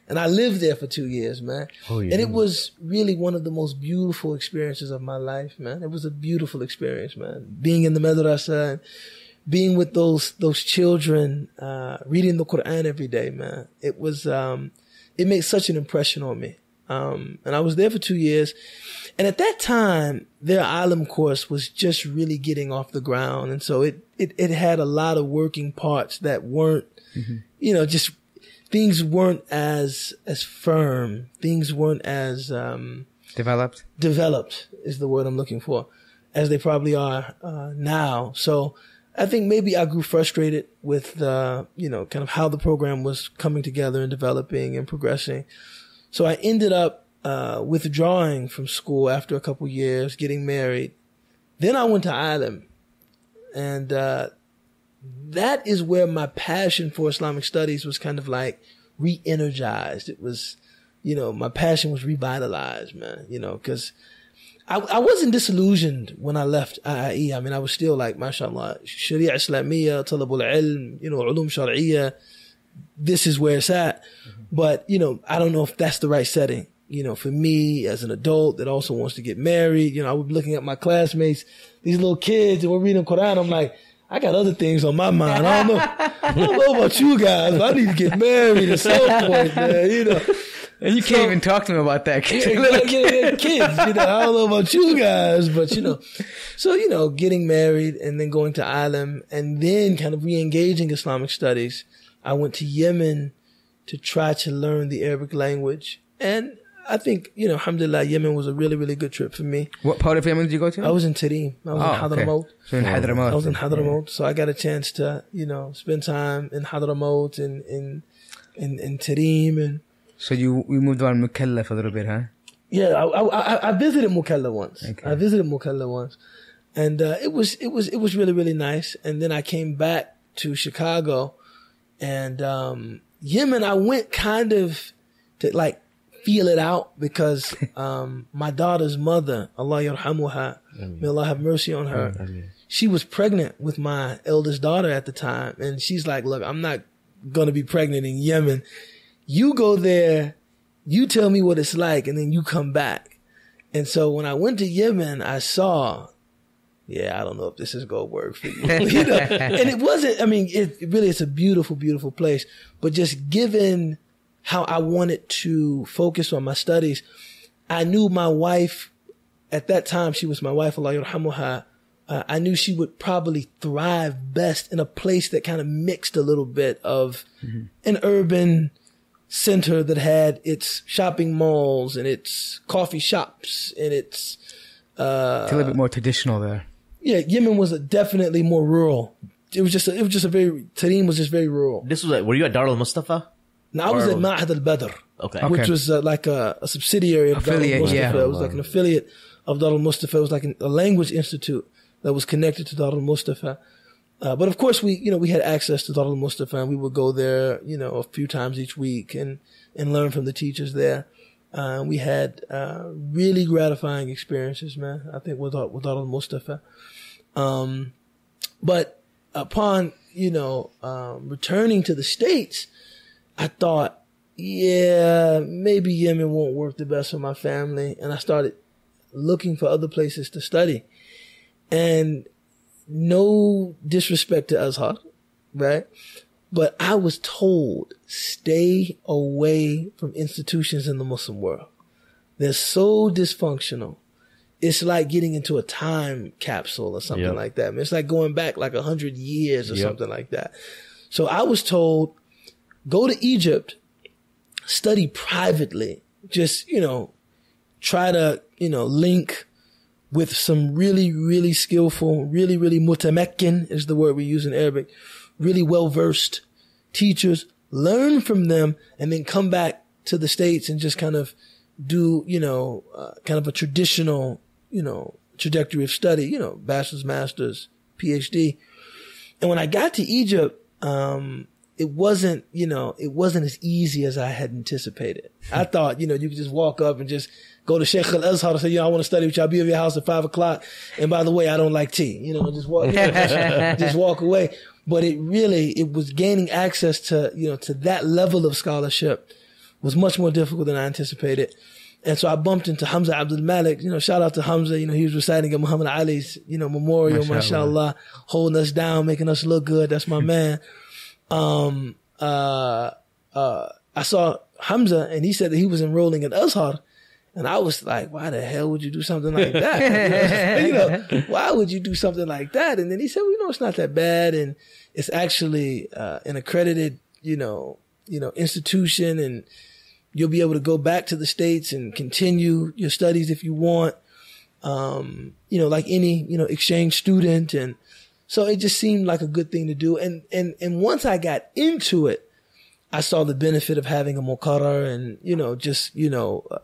And I lived there for 2 years, man. Oh, yeah. And it was really one of the most beautiful experiences of my life, man. It was a beautiful experience, man. Being in the madrasa and being with those children, reading the Quran every day, man. It was, it made such an impression on me. And I was there for 2 years. And at that time, their Alim course was just really getting off the ground. And so it had a lot of working parts that weren't, just things weren't as firm. Things weren't as, Developed is the word I'm looking for, as they probably are, now. So I think maybe I grew frustrated with, kind of how the program was coming together and developing and progressing. So I ended up withdrawing from school after a couple years, getting married. Then I went to Ireland. And that is where my passion for Islamic studies was kind of like re-energized. It was, my passion was revitalized, man, because I wasn't disillusioned when I left IIE. I mean, I was still like, mashallah, Sharia Islamiyya, Talabul Ilm, Ulum Shar'iyya. This is where it's at. But, I don't know if that's the right setting. For me as an adult that also wants to get married, I would be looking at my classmates, these little kids, and we're reading Quran. I'm like, I got other things on my mind. I don't know about you guys, but I need to get married at some point, man, And you can't even talk to them about that. Kids, I don't know about you guys, but so, getting married and then going to Ireland and then kind of re-engaging Islamic studies. I went to Yemen to try to learn the Arabic language. And I think, alhamdulillah, Yemen was a really, really good trip for me. What part of Yemen did you go to? I was in Tarim. I was in Hadramaut. Okay. So in Hadramaut. I was in Hadramaut. So I got a chance to, spend time in Hadramaut and in Tarim. And so we moved on Mukalla for a little bit, huh? Yeah, I visited Mukalla once. Okay. And it was really, really nice. And then I came back to Chicago. And Yemen, I went kind of to like feel it out because my daughter's mother, Allah yarhamuha, may Allah have mercy on her, she was pregnant with my eldest daughter at the time. And she's like, look, I'm not going to be pregnant in Yemen. You go there, you tell me what it's like, and then you come back. And so when I went to Yemen, I saw, I don't know if this is going to work for you. You know? And it wasn't, I mean, it really, it's a beautiful, beautiful place. But just given how I wanted to focus on my studies, I knew my wife, at that time, she was my wife, Allah yarhamuha. I knew she would probably thrive best in a place that kind of mixed a little bit of an urban center that had its shopping malls and its coffee shops and its a little bit more traditional there. Yeah, Yemen was definitely more rural. It was just a very Tarim was just very rural. This was were you at Dar al-Mustafa? No, I was at Ma'had al-Badr. Okay. Which was like a subsidiary of Dar al-Mustafa. Yeah. It was like an affiliate of Dar al-Mustafa. It was like a language institute that was connected to Dar al-Mustafa. But of course we had access to Dar al-Mustafa, and we would go there, a few times each week and learn from the teachers there. We had really gratifying experiences, man, I think with Dar al-Mustafa. But upon, returning to the States, I thought, maybe Yemen won't work the best for my family. And I started looking for other places to study. And no disrespect to Azhar, right? But I was told, stay away from institutions in the Muslim world. They're so dysfunctional. It's like getting into a time capsule or something like that. I mean, it's like going back like 100 years or something like that. So I was told, go to Egypt, study privately, just, try to, link with some really, really skillful, really, really mutamakkin is the word we use in Arabic, really well-versed teachers, learn from them, and then come back to the States and just kind of do, kind of a traditional, trajectory of study, bachelor's, master's, PhD. And when I got to Egypt, it wasn't as easy as I had anticipated. I thought, you could just walk up and just go to Sheikh Al-Azhar and say, I want to study with you. I'll be at your house at 5:00. And by the way, I don't like tea, just walk, just walk away. But it was gaining access to, to that level of scholarship was much more difficult than I anticipated. And so I bumped into Hamza Abdul Malik, shout out to Hamza, he was reciting at Muhammad Ali's, memorial, mashallah, holding us down, making us look good. That's my man. I saw Hamza and he said that he was enrolling at Azhar. And I was like, why the hell would you do something like that? Why would you do something like that? And then he said, well, it's not that bad. And it's actually, an accredited, institution, and you'll be able to go back to the States and continue your studies if you want. Like any, exchange student. And so it just seemed like a good thing to do. And once I got into it, I saw the benefit of having a muqarrar and,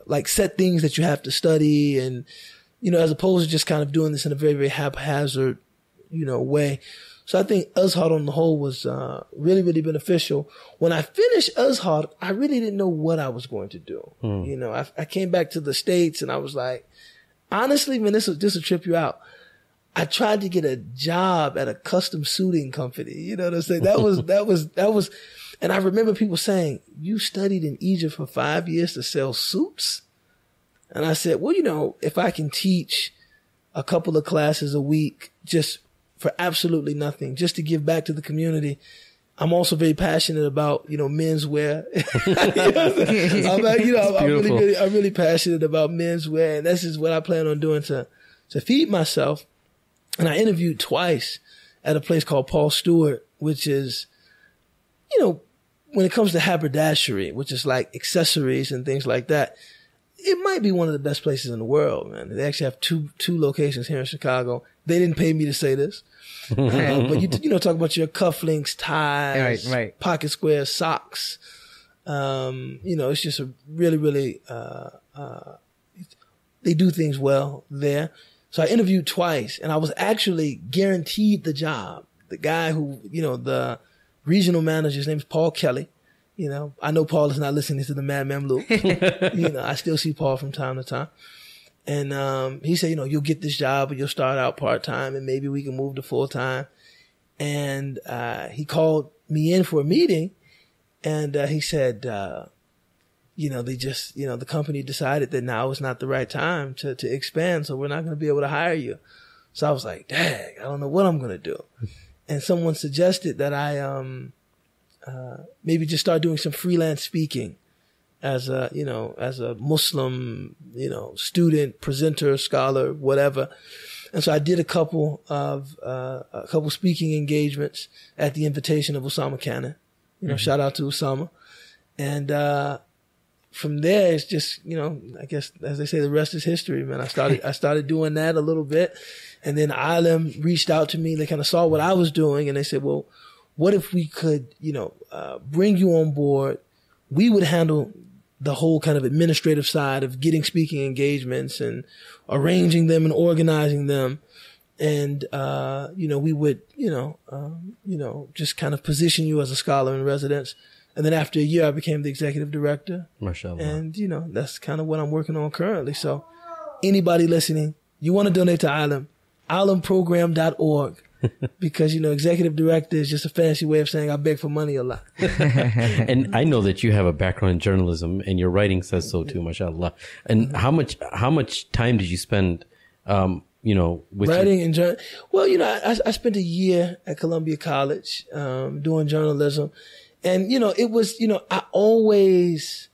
like set things that you have to study and, as opposed to just kind of doing this in a very, very haphazard, way. So I think Azhar on the whole was, really, really beneficial. When I finished Azhar, I really didn't know what I was going to do. I came back to the States and I was like, honestly, man, this will trip you out. I tried to get a job at a custom suiting company. You know what I'm saying? That was, and I remember people saying, you studied in Egypt for 5 years to sell suits? And I said, well, if I can teach a couple of classes a week just for absolutely nothing, just to give back to the community. I'm also very passionate about, menswear. I'm really passionate about menswear, and this is what I plan on doing to feed myself. And I interviewed twice at a place called Paul Stewart, which is, when it comes to haberdashery, which is like accessories and things like that, it might be one of the best places in the world, man. They actually have two locations here in Chicago. They didn't pay me to say this. But you talk about your cufflinks, ties, right. pocket squares, socks. It's just a really, really, they do things well there. So I interviewed twice and I was actually guaranteed the job. The guy who, the regional manager, his name is Paul Kelly. I know Paul is not listening to the Mad Mamluk. I still see Paul from time to time. And he said, you'll get this job, but you'll start out part-time and maybe we can move to full-time. And he called me in for a meeting, and he said, the company decided that now is not the right time to expand, so we're not going to be able to hire you. So I was like, dang, I don't know what I'm going to do. And someone suggested that I maybe just start doing some freelance speaking as a Muslim, student, presenter, scholar, whatever. And so I did a couple speaking engagements at the invitation of Osama Cannon. Shout out to Osama. And from there, it's just, I guess, as they say, the rest is history, man. I started doing that a little bit. And then Alim reached out to me. They kind of saw what I was doing, and they said, well, what if we could, bring you on board? We would handle the whole kind of administrative side of getting speaking engagements and arranging them and organizing them. And, we would, just kind of position you as a scholar in residence. And then after a year, I became the executive director. MashaAllah. And, that's kind of what I'm working on currently. So anybody listening, you want to donate to Alim, alimprogram.org. Because, executive director is just a fancy way of saying I beg for money a lot. And I know that you have a background in journalism, and your writing says so too, mashallah. And how much time did you spend, with writing and journal? Well, I spent a year at Columbia College, doing journalism. And, it was, I always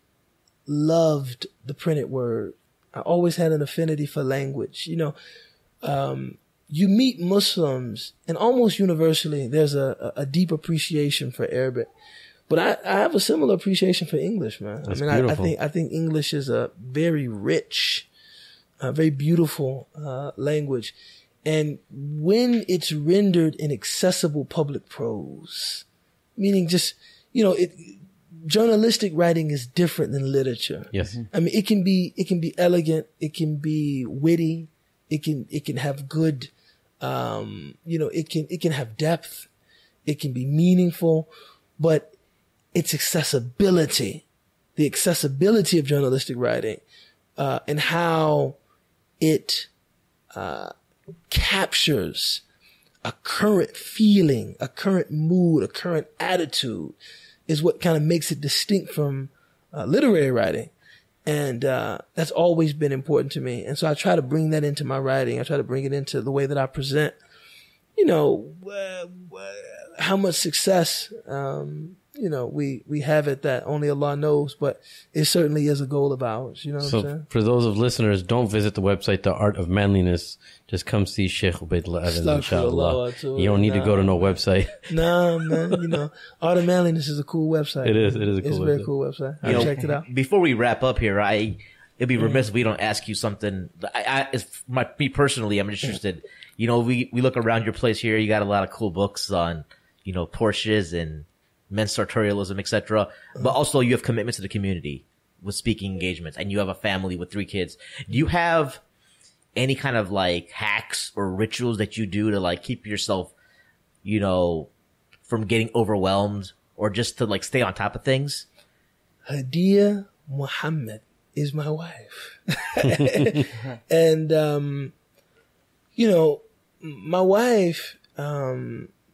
loved the printed word. I always had an affinity for language. You meet Muslims, and almost universally, there's a deep appreciation for Arabic. But I have a similar appreciation for English, man. That's beautiful. I think English is a very rich, very beautiful language. And when it's rendered in accessible public prose, meaning just, journalistic writing is different than literature. Yes. I mean, it can be elegant, it can be witty, it can have good, it can have depth, it can be meaningful, but its accessibility, the accessibility of journalistic writing, and how it captures a current feeling, a current mood, a current attitude, is what kind of makes it distinct from literary writing. And that's always been important to me. And so I try to bring that into my writing. I try to bring it into the way that I present. How much success, we have at that, only Allah knows, but it certainly is a goal of ours. You know what I'm saying? For those of listeners, don't visit the website, The Art of Manliness. Just come see Sheikh Ubaydullah Evans, inshallah. You don't need to go to no website. Nah, man, Art of Manliness is a cool website. It is a cool website. It's a very cool website. I checked it out. Before we wrap up here, it'd be remiss if we don't ask you something. Me personally, I'm interested. We look around your place here. You got a lot of cool books on, Porsches and men's sartorialism, etc. But also you have commitments to the community with speaking engagements, and you have a family with 3 kids. Do you have any kind of hacks or rituals that you do to keep yourself, from getting overwhelmed, or just to stay on top of things? Hadia Muhammad is my wife. And, my wife,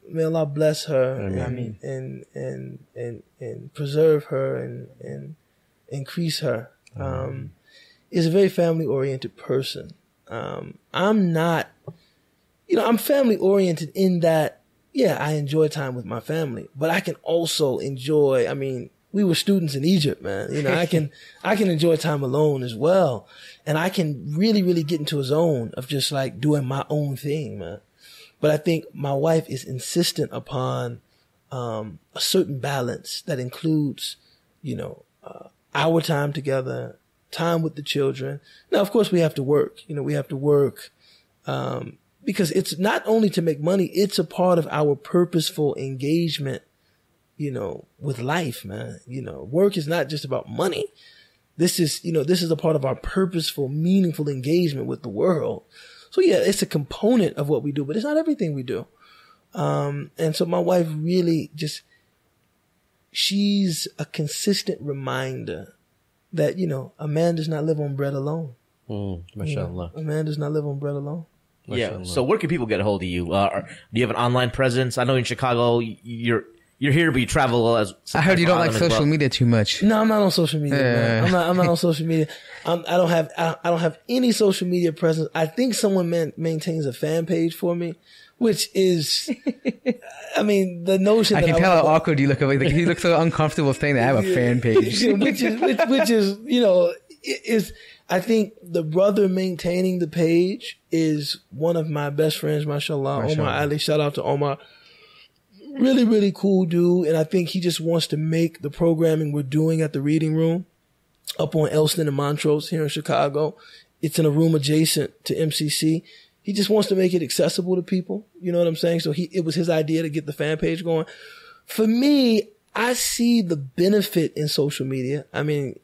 may Allah bless her and preserve her and increase her, is a very family oriented person. I'm not, I'm family oriented in that, I enjoy time with my family, but I can also enjoy, we were students in Egypt, man. I can enjoy time alone as well. And I can really, really get into a zone of just doing my own thing, man. But I think my wife is insistent upon, a certain balance that includes, our time together, time with the children. Now, of course, we have to work. We have to work, because it's not only to make money, it's a part of our purposeful engagement, with life, man. Work is not just about money. This is a part of our purposeful, meaningful engagement with the world. So it's a component of what we do, but it's not everything we do. And so my wife really she's a consistent reminder that, a man does not live on bread alone. Mashallah. A man does not live on bread alone. Yeah. Mashallah. So where can people get a hold of you? Do you have an online presence? I know in Chicago you're here, but you travel as. I heard you don't like as social well. media too much. No, I'm not on social media. Man. I'm not on social media. I don't have any social media presence. I think someone maintains a fan page for me, which is, I mean, the notion. I that can tell how awkward you look. Like, you look so uncomfortable saying that I have a fan page. which is is. I think the brother maintaining the page is one of my best friends, mashallah. Omar Ali, shout out to Omar. Really, really cool dude. And I think he just wants to make the programming we're doing at the Reading Room up on Elston and Montrose here in Chicago. It's in a room adjacent to MCC. He just wants to make it accessible to people. You know what I'm saying? So it was his idea to get the fan page going. For me, I see the benefit in social media. I mean,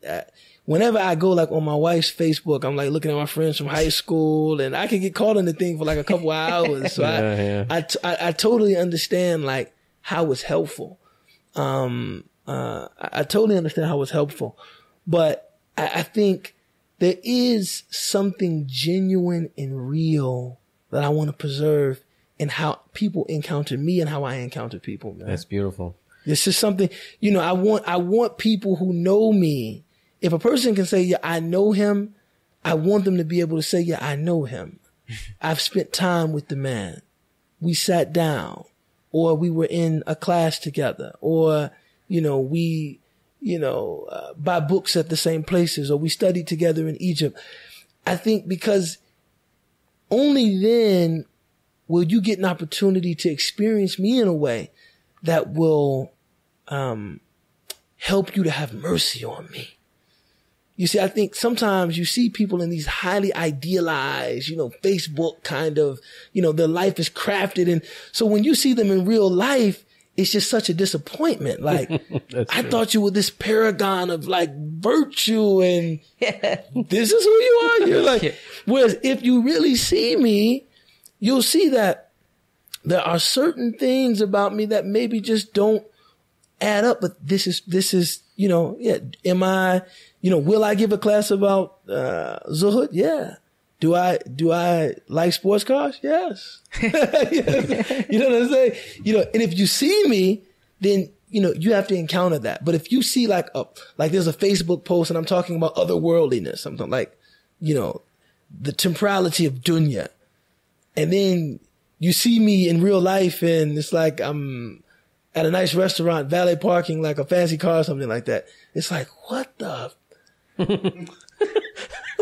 whenever I go like on my wife's Facebook, I'm like looking at my friends from high school, and I can get caught in the thing for like a couple of hours. So I totally understand like how it's helpful. I totally understand how it's helpful, but I think there is something genuine and real that I want to preserve in how people encounter me and how I encounter people, man. That's beautiful. This is something, I want people who know me. If a person can say, yeah, I know him, I want them to be able to say, yeah, I know him. I've spent time with the man. We sat down, or we were in a class together, or, we, buy books at the same places, or we studied together in Egypt. I think because only then will you get an opportunity to experience me in a way that will help you to have mercy on me. You see, I think sometimes you see people in these highly idealized, Facebook kind of, their life is crafted. And so when you see them in real life, it's just such a disappointment. Like, I thought you were this paragon of like virtue and this is who you are. You're like, whereas if you really see me, you'll see that there are certain things about me that maybe just don't add up. But this is, am I, will I give a class about, Zuhud? Yeah. Do I like sports cars? Yes. You know what I'm saying? And if you see me, then, you have to encounter that. But if you see like there's a Facebook post and I'm talking about otherworldliness, something like, the temporality of dunya. And then you see me in real life and it's like I'm at a nice restaurant, valet parking, like a fancy car or something like that. It's like, what the?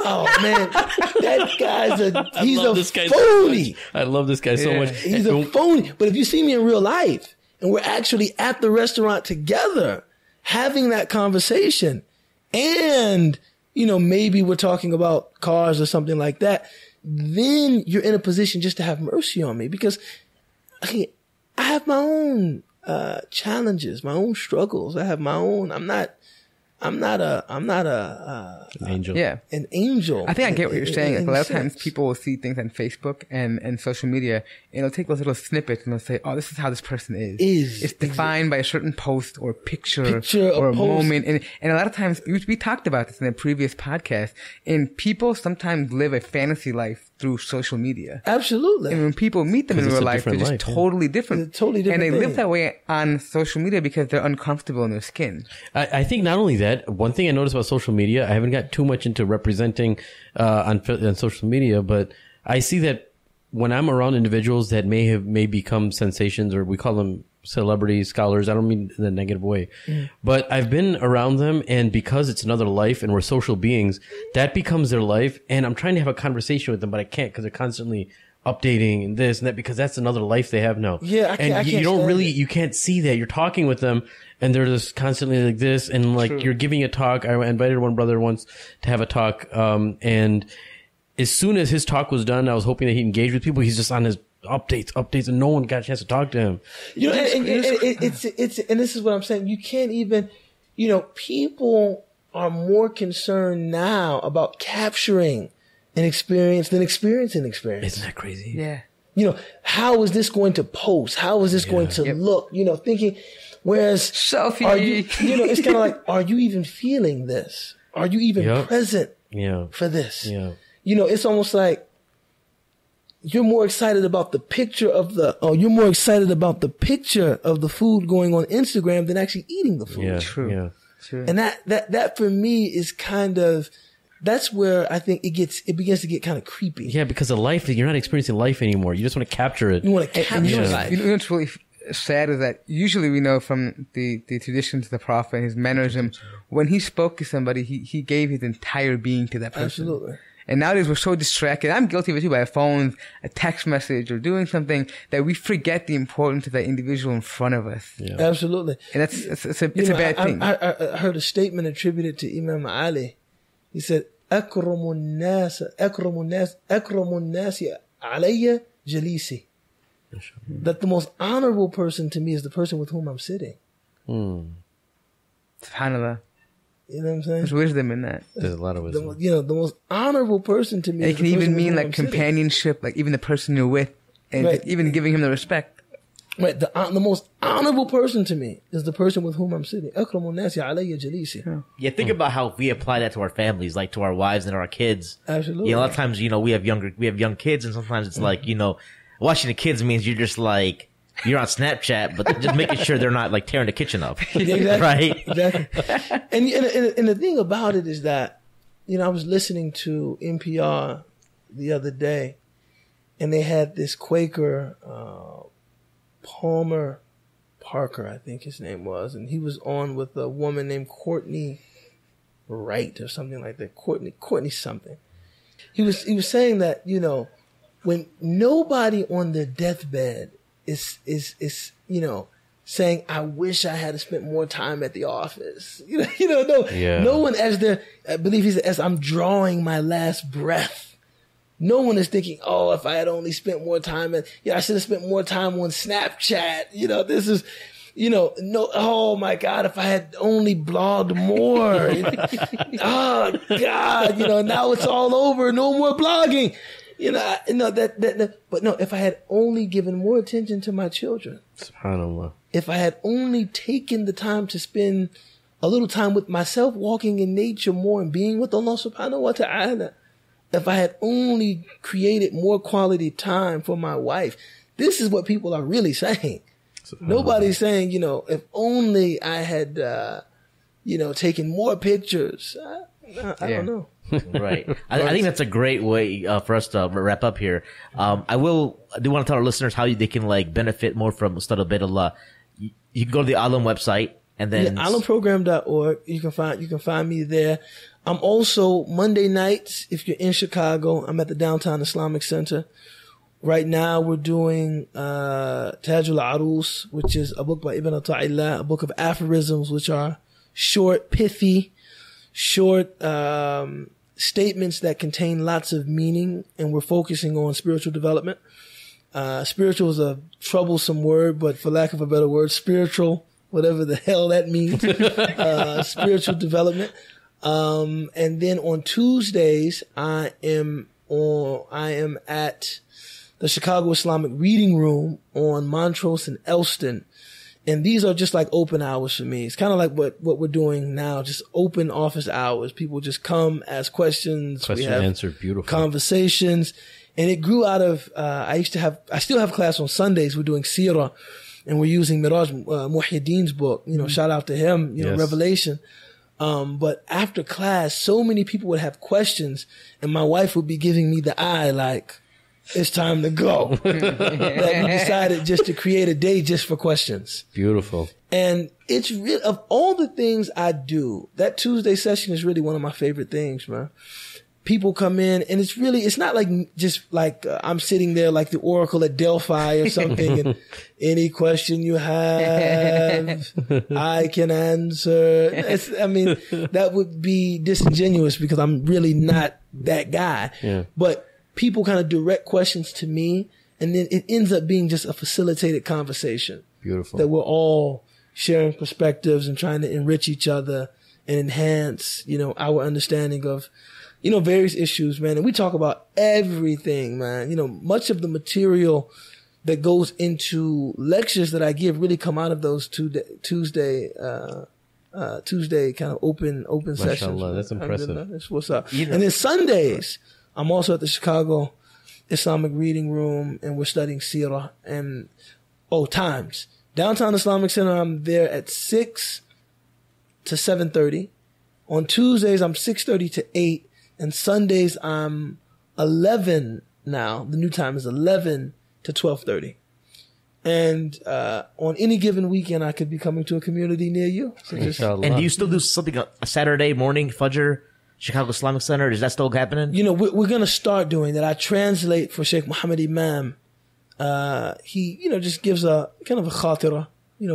Oh man, that guy's he's a phony. I love this guy so much. He's a phony. But if you see me in real life and we're actually at the restaurant together having that conversation and, maybe we're talking about cars or something like that, then you're in a position just to have mercy on me because I have my own challenges, my own struggles. I have my own. I'm not an angel. Yeah. An angel. I think I get what you're saying. Like a lot of times people will see things on Facebook and social media and they'll take those little snippets and they'll say, oh, this is how this person is. It's defined by a certain post or picture or a moment. And a lot of times, we talked about this in a previous podcast, and people sometimes live a fantasy life through social media. Absolutely. And when people meet them in real life, they're just totally different. It's a totally different and they thing. live that way on social media because they're uncomfortable in their skin. I think not only that, one thing I noticed about social media, I haven't got too much into representing on social media, but I see that when I'm around individuals that may become sensations, or we call them celebrity scholars. I don't mean in a negative way, but I've been around them, and because it's another life and we're social beings, that becomes their life. And I'm trying to have a conversation with them, but I can't because they're constantly updating and this and that because that's another life they have now. Yeah, you don't really, you can't see that. You're talking with them and they're just constantly like this, and like you're giving a talk. I invited one brother once to have a talk, and as soon as his talk was done, I was hoping that he'd engage with people. He's just on his updates, and no one got a chance to talk to him. And this is what I'm saying. You can't even, people are more concerned now about capturing an experience than experiencing experience. Isn't that crazy? Yeah. How is this going to post? How is this going to look? Thinking, whereas selfie, it's kind of like, are you even feeling this? Are you even present for this? Yeah. it's almost like you're more excited about the picture of the food going on Instagram than actually eating the food. Yeah, True. Yeah. True. And that for me is kind of, that's where I think it begins to get kind of creepy. Yeah, because the life, you're not experiencing life anymore. You just want to capture it. You want to capture life. You know what's really sad is that usually we know from the traditions of the Prophet and his mannerism, when he spoke to somebody, he gave his entire being to that person. Absolutely. And nowadays we're so distracted. I'm guilty of it too, by a phone, a text message, or doing something that we forget the importance of that individual in front of us. Yeah. Absolutely. And it's a bad thing. I heard a statement attributed to Imam Ali. He said, أكرم الناس علي جليسي. That the most honorable person to me is the person with whom I'm sitting. SubhanAllah. You know what I'm saying? There's wisdom in that. There's a lot of wisdom. The most honorable person to me. It is can the person even with mean whom like I'm sitting. companionship, like even the person you're with, and Right. even giving him the respect. Right. The most honorable person to me is the person with whom I'm sitting. أكرم الناس علي جليسي. Yeah, think about how we apply that to our families, like to our wives and our kids. Absolutely. A lot of times, we have young kids, and sometimes it's like, watching the kids means you're just like, you're on Snapchat, but just making sure they're not like tearing the kitchen up. Exactly. Right? Exactly. And the thing about it is that, I was listening to NPR the other day, and they had this Quaker, Palmer Parker, I think his name was, and he was on with a woman named Courtney Wright or something like that. Courtney something. He was saying that, when nobody on their deathbed is saying, I wish I had spent more time at the office. No one I believe he said, as I'm drawing my last breath, no one is thinking, oh, if I had only spent more time I should have spent more time on Snapchat. This is, oh my God, if I had only blogged more. Oh God, now it's all over. No more blogging. But no, if I had only given more attention to my children, SubhanAllah. if I had only taken the time to spend a little time with myself, walking in nature more and being with Allah subhanahu wa ta'ala, if I had only created more quality time for my wife, this is what people are really saying. Nobody's saying, if only I had, taken more pictures. I don't know. Right. I think that's a great way for us to wrap up here. I do want to tell our listeners how they can benefit more from Ustad Ubaydullah. You can go to the Alam website and then alamprogram.org. You can find me there. I'm also Monday nights, if you're in Chicago, I'm at the Downtown Islamic Center. Right now we're doing Tajul Arus, which is a book by Ibn Ata'illah, a book of aphorisms, which are short, pithy, statements that contain lots of meaning, and we're focusing on spiritual development. Spiritual is a troublesome word, but for lack of a better word, spiritual, whatever the hell that means, spiritual development. And then on Tuesdays, I am at the Chicago Islamic Reading Room on Montrose and Elston. And these are just like open hours for me. It's kind of like what we're doing now, just open office hours. People just come, ask questions. Question answer, beautiful. Conversations. And it grew out of, I still have class on Sundays. We're doing Seerah, and we're using Miraj Muhyiddin's book, shout out to him, Yes. Revelation. But after class, so many people would have questions, and my wife would be giving me the eye like, it's time to go. That we decided just to create a day just for questions. Beautiful. And it's really, of all the things I do, that Tuesday session is really one of my favorite things, man. People come in, and it's not like just like I'm sitting there like the Oracle at Delphi or something, and any question you have, I can answer. That would be disingenuous because I'm really not that guy. Yeah. But people kind of direct questions to me, and then it ends up being just a facilitated conversation. Beautiful. That we're all sharing perspectives and trying to enrich each other and enhance, our understanding of, various issues, man. And we talk about everything, man. Much of the material that goes into lectures that I give really come out of those Tuesday kind of open sessions. Mashallah, that's impressive. That's what's up. And then Sundays, I'm also at the Chicago Islamic Reading Room, and we're studying Seerah and times. Downtown Islamic Center, I'm there at 6 to 7:30. On Tuesdays, I'm 6:30 to 8, and Sundays I'm 11 now. The new time is 11 to 12:30. And on any given weekend, I could be coming to a community near you. So and do you still do something a Saturday morning, Fajr, Chicago Islamic Center? Is that still happening? You know, we're going to start doing that. I translate for Sheikh Muhammad Imam. He, just gives a kind of a khatira,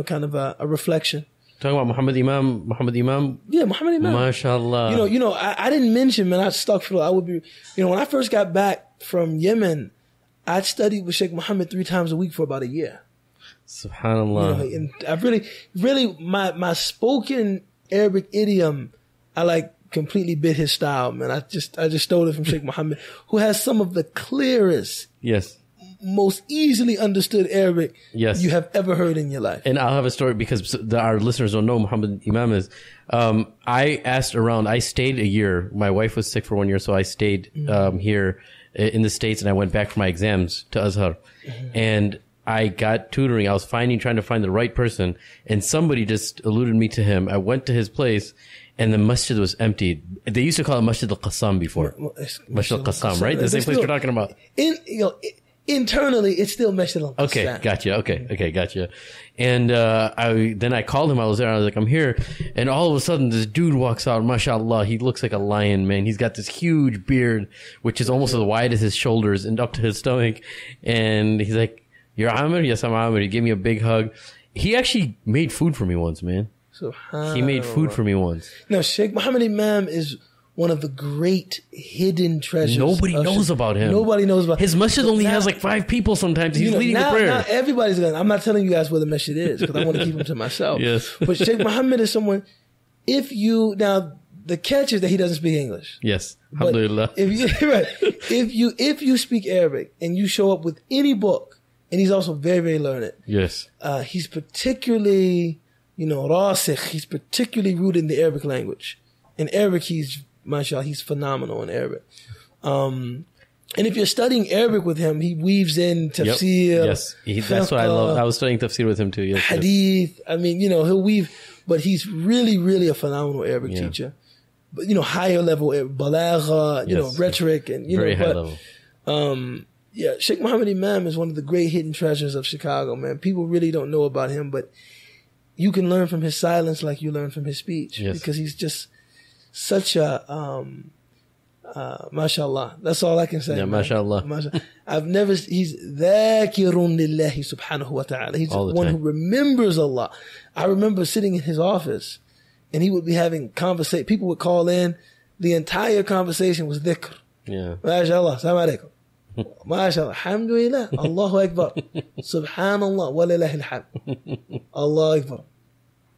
kind of a reflection. Talking about Muhammad Imam? Yeah, Muhammad Imam. MashaAllah. I didn't mention, man, I stuck for, I would be, when I first got back from Yemen, I studied with Sheikh Muhammad 3 times a week for about a year. Subhanallah. And I really, my spoken Arabic idiom, I completely bit his style, man. I just stole it from Sheikh Muhammad, who has some of the clearest, yes, most easily understood Arabic yes. you have ever heard in your life. And I'll have a story because our listeners don't know Muhammad Imam is. I asked around. I stayed a year. My wife was sick for 1 year, so I stayed here in the States, and I went back for my exams to Azhar. And I got tutoring. I was trying to find the right person, and somebody just alluded me to him. I went to his place, and the masjid was empty. They used to call it Masjid al-Qassam before. Masjid al-Qassam, right? The same place we're talking about. Internally, it's still Masjid al-Qassam. Okay, gotcha. Okay, gotcha. And I called him. I was there. I was like, I'm here. And all of a sudden, this dude walks out. MashaAllah, he looks like a lion, man. He's got this huge beard, which is almost as wide as his shoulders and up to his stomach. And he's like, "You're Amir?" "Yes, I'm Amir." He gave me a big hug. He actually made food for me once, man. He made food for me once. No, Sheikh Muhammad Imam is one of the great hidden treasures. Nobody knows about him. Nobody knows about his masjid. Only has like 5 people sometimes. He's leading the prayer. Now everybody's going. I'm not telling you guys where the masjid is because I want to keep him to myself. Yes. But Sheikh Muhammad is someone. The catch is that he doesn't speak English. Yes. Alhamdulillah. If you speak Arabic and you show up with any book, and he's also very, very learned. Yes. He's particularly, rasikh. He's particularly rooted in the Arabic language. In Arabic, mashallah, he's phenomenal in Arabic. And if you're studying Arabic with him, he weaves in tafsir. Yes. That's what I love. I was studying tafsir with him too. Yes. Hadith. I mean, he'll weave, but he's really, really a phenomenal Arabic teacher. But, higher level, balagha, rhetoric, and, very high level. Sheikh Muhammad Imam is one of the great hidden treasures of Chicago, man. People really don't know about him, but you can learn from his silence like you learn from his speech. Yes. Because he's just such a, mashallah. That's all I can say. Yeah, mashallah. He's dhakirun lillahi subhanahu wa ta'ala. He's one who remembers Allah. I remember sitting in his office and he would be having conversation. People would call in. The entire conversation was dhikr. Yeah. MashaAllah. Assalamu alaikum. MashaAllah. Alhamdulillah. Allahu Akbar. Subhanallah. Wa lillahi alhamd. Allahu Akbar.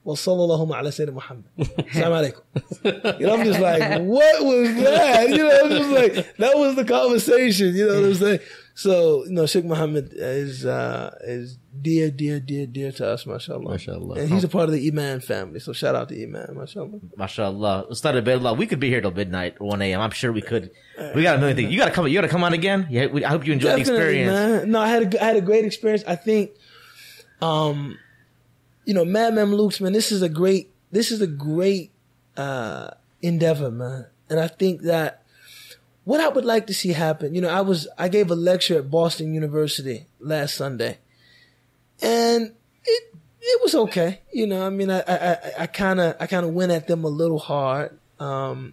Wa sallallahu ala Sayyidina Muhammad. Assalamu alaikum. I'm just like, what was that? I'm just like, that was the conversation. You know what I'm saying? So, Sheikh Muhammad is dear, dear, dear, dear to us, mashallah. MashaAllah. And he's a part of the Iman family. So shout out to Iman, mashallah. MashaAllah. Ustad Ubaydullah, we could be here till midnight, 1 a.m. I'm sure we could. We got a million things. You gotta come on again? Yeah, I hope you enjoyed the experience. Man. No, I had a great experience. I think, Mad Mamluks, man, this is a great endeavor, man. And I think that what I would like to see happen, I gave a lecture at Boston University last Sunday, and it was okay. I kind of went at them a little hard. The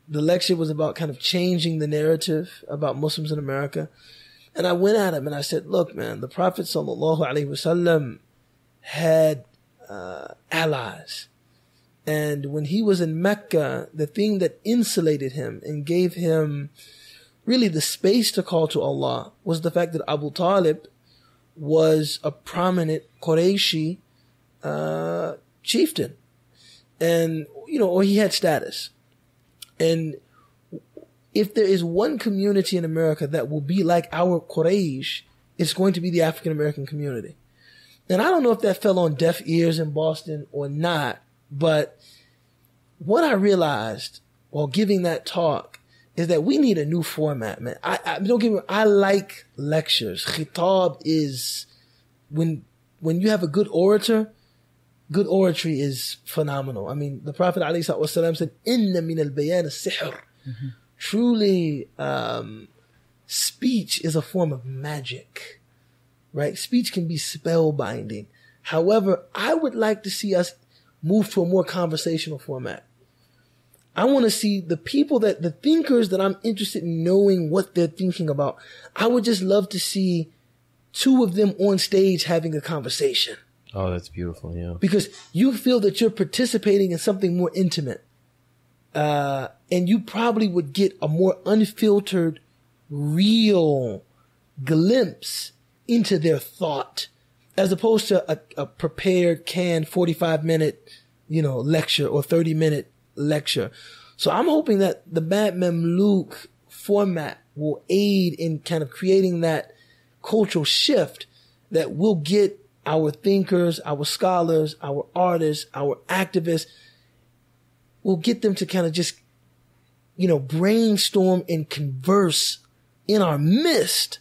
lecture was about kind of changing the narrative about Muslims in America, and I went at them and I said, "Look, man, the Prophet sallallahu alaihi wasallam had allies." And when he was in Mecca, the thing that insulated him and gave him really the space to call to Allah was the fact that Abu Talib was a prominent Qurayshi chieftain. And, or he had status. And if there is one community in America that will be like our Quraysh, it's going to be the African American community. And I don't know if that fell on deaf ears in Boston or not. But what I realized while giving that talk is that we need a new format, man. I don't get me wrong, I like lectures. Khitab is when you have a good orator, good oratory is phenomenal. I mean, the Prophet ﷺ said, "Inna min al-bayan as-sihr." Truly, speech is a form of magic, right? Speech can be spellbinding. However, I would like to see us move to a more conversational format. I want to see the thinkers that I'm interested in knowing what they're thinking about. I would just love to see two of them on stage having a conversation. Oh, that's beautiful. Yeah. Because you feel that you're participating in something more intimate. And you probably would get a more unfiltered, real glimpse into their thought as opposed to a prepared, canned 45-minute, lecture or 30-minute lecture. So I'm hoping that the Mad Mamluk format will aid in kind of creating that cultural shift that will get our thinkers, our scholars, our artists, our activists, will get them to kind of just, brainstorm and converse in our midst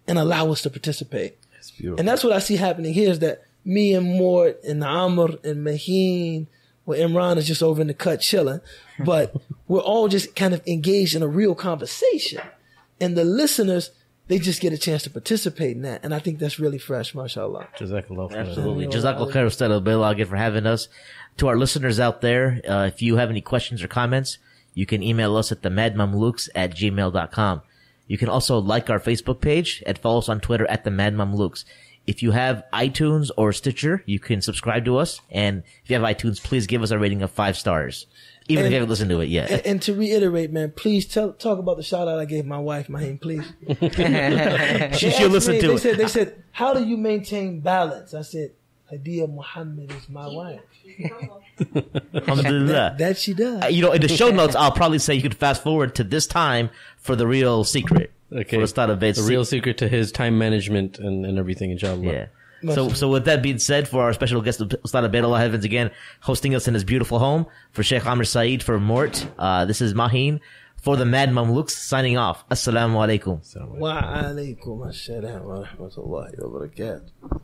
and allow us to participate. That's beautiful. And that's what I see happening here is that me and Mort and Amr and Maheen, well, Imran is just over in the cut chilling, but we're all just kind of engaged in a real conversation. And the listeners, they just get a chance to participate in that. And I think that's really fresh, mashallah. Jazakallah khair. Absolutely. Jazakallah khair, Ustad Ubaydullah, again for having us. To our listeners out there, if you have any questions or comments, you can email us at themadmamluks@gmail.com. You can also like our Facebook page and follow us on Twitter at @themadmamluks. If you have iTunes or Stitcher, you can subscribe to us. And if you have iTunes, please give us a rating of 5 stars, even if you haven't listened to it yet. And to reiterate, man, please talk about the shout out I gave my wife, Maheen, please. She'll listen to it. They said, how do you maintain balance? I said, Hadiya Muhammad is my wife. Alhamdulillah. That she does. In the show notes, I'll probably say you could fast forward to this time for the real secret. Okay. For Ustad Ubayd's the real secret to his time management and everything, inshallah. Yeah. So with that being said, for our special guest, Ustad Ubaydullah Heavens again, hosting us in his beautiful home, for Sheikh Amr Saeed, for Mort, this is Maheen, for the Mad Mamluks, signing off. Assalamu alaikum. Wa alaikum assalam wa rahmatullahi wa barakatuh.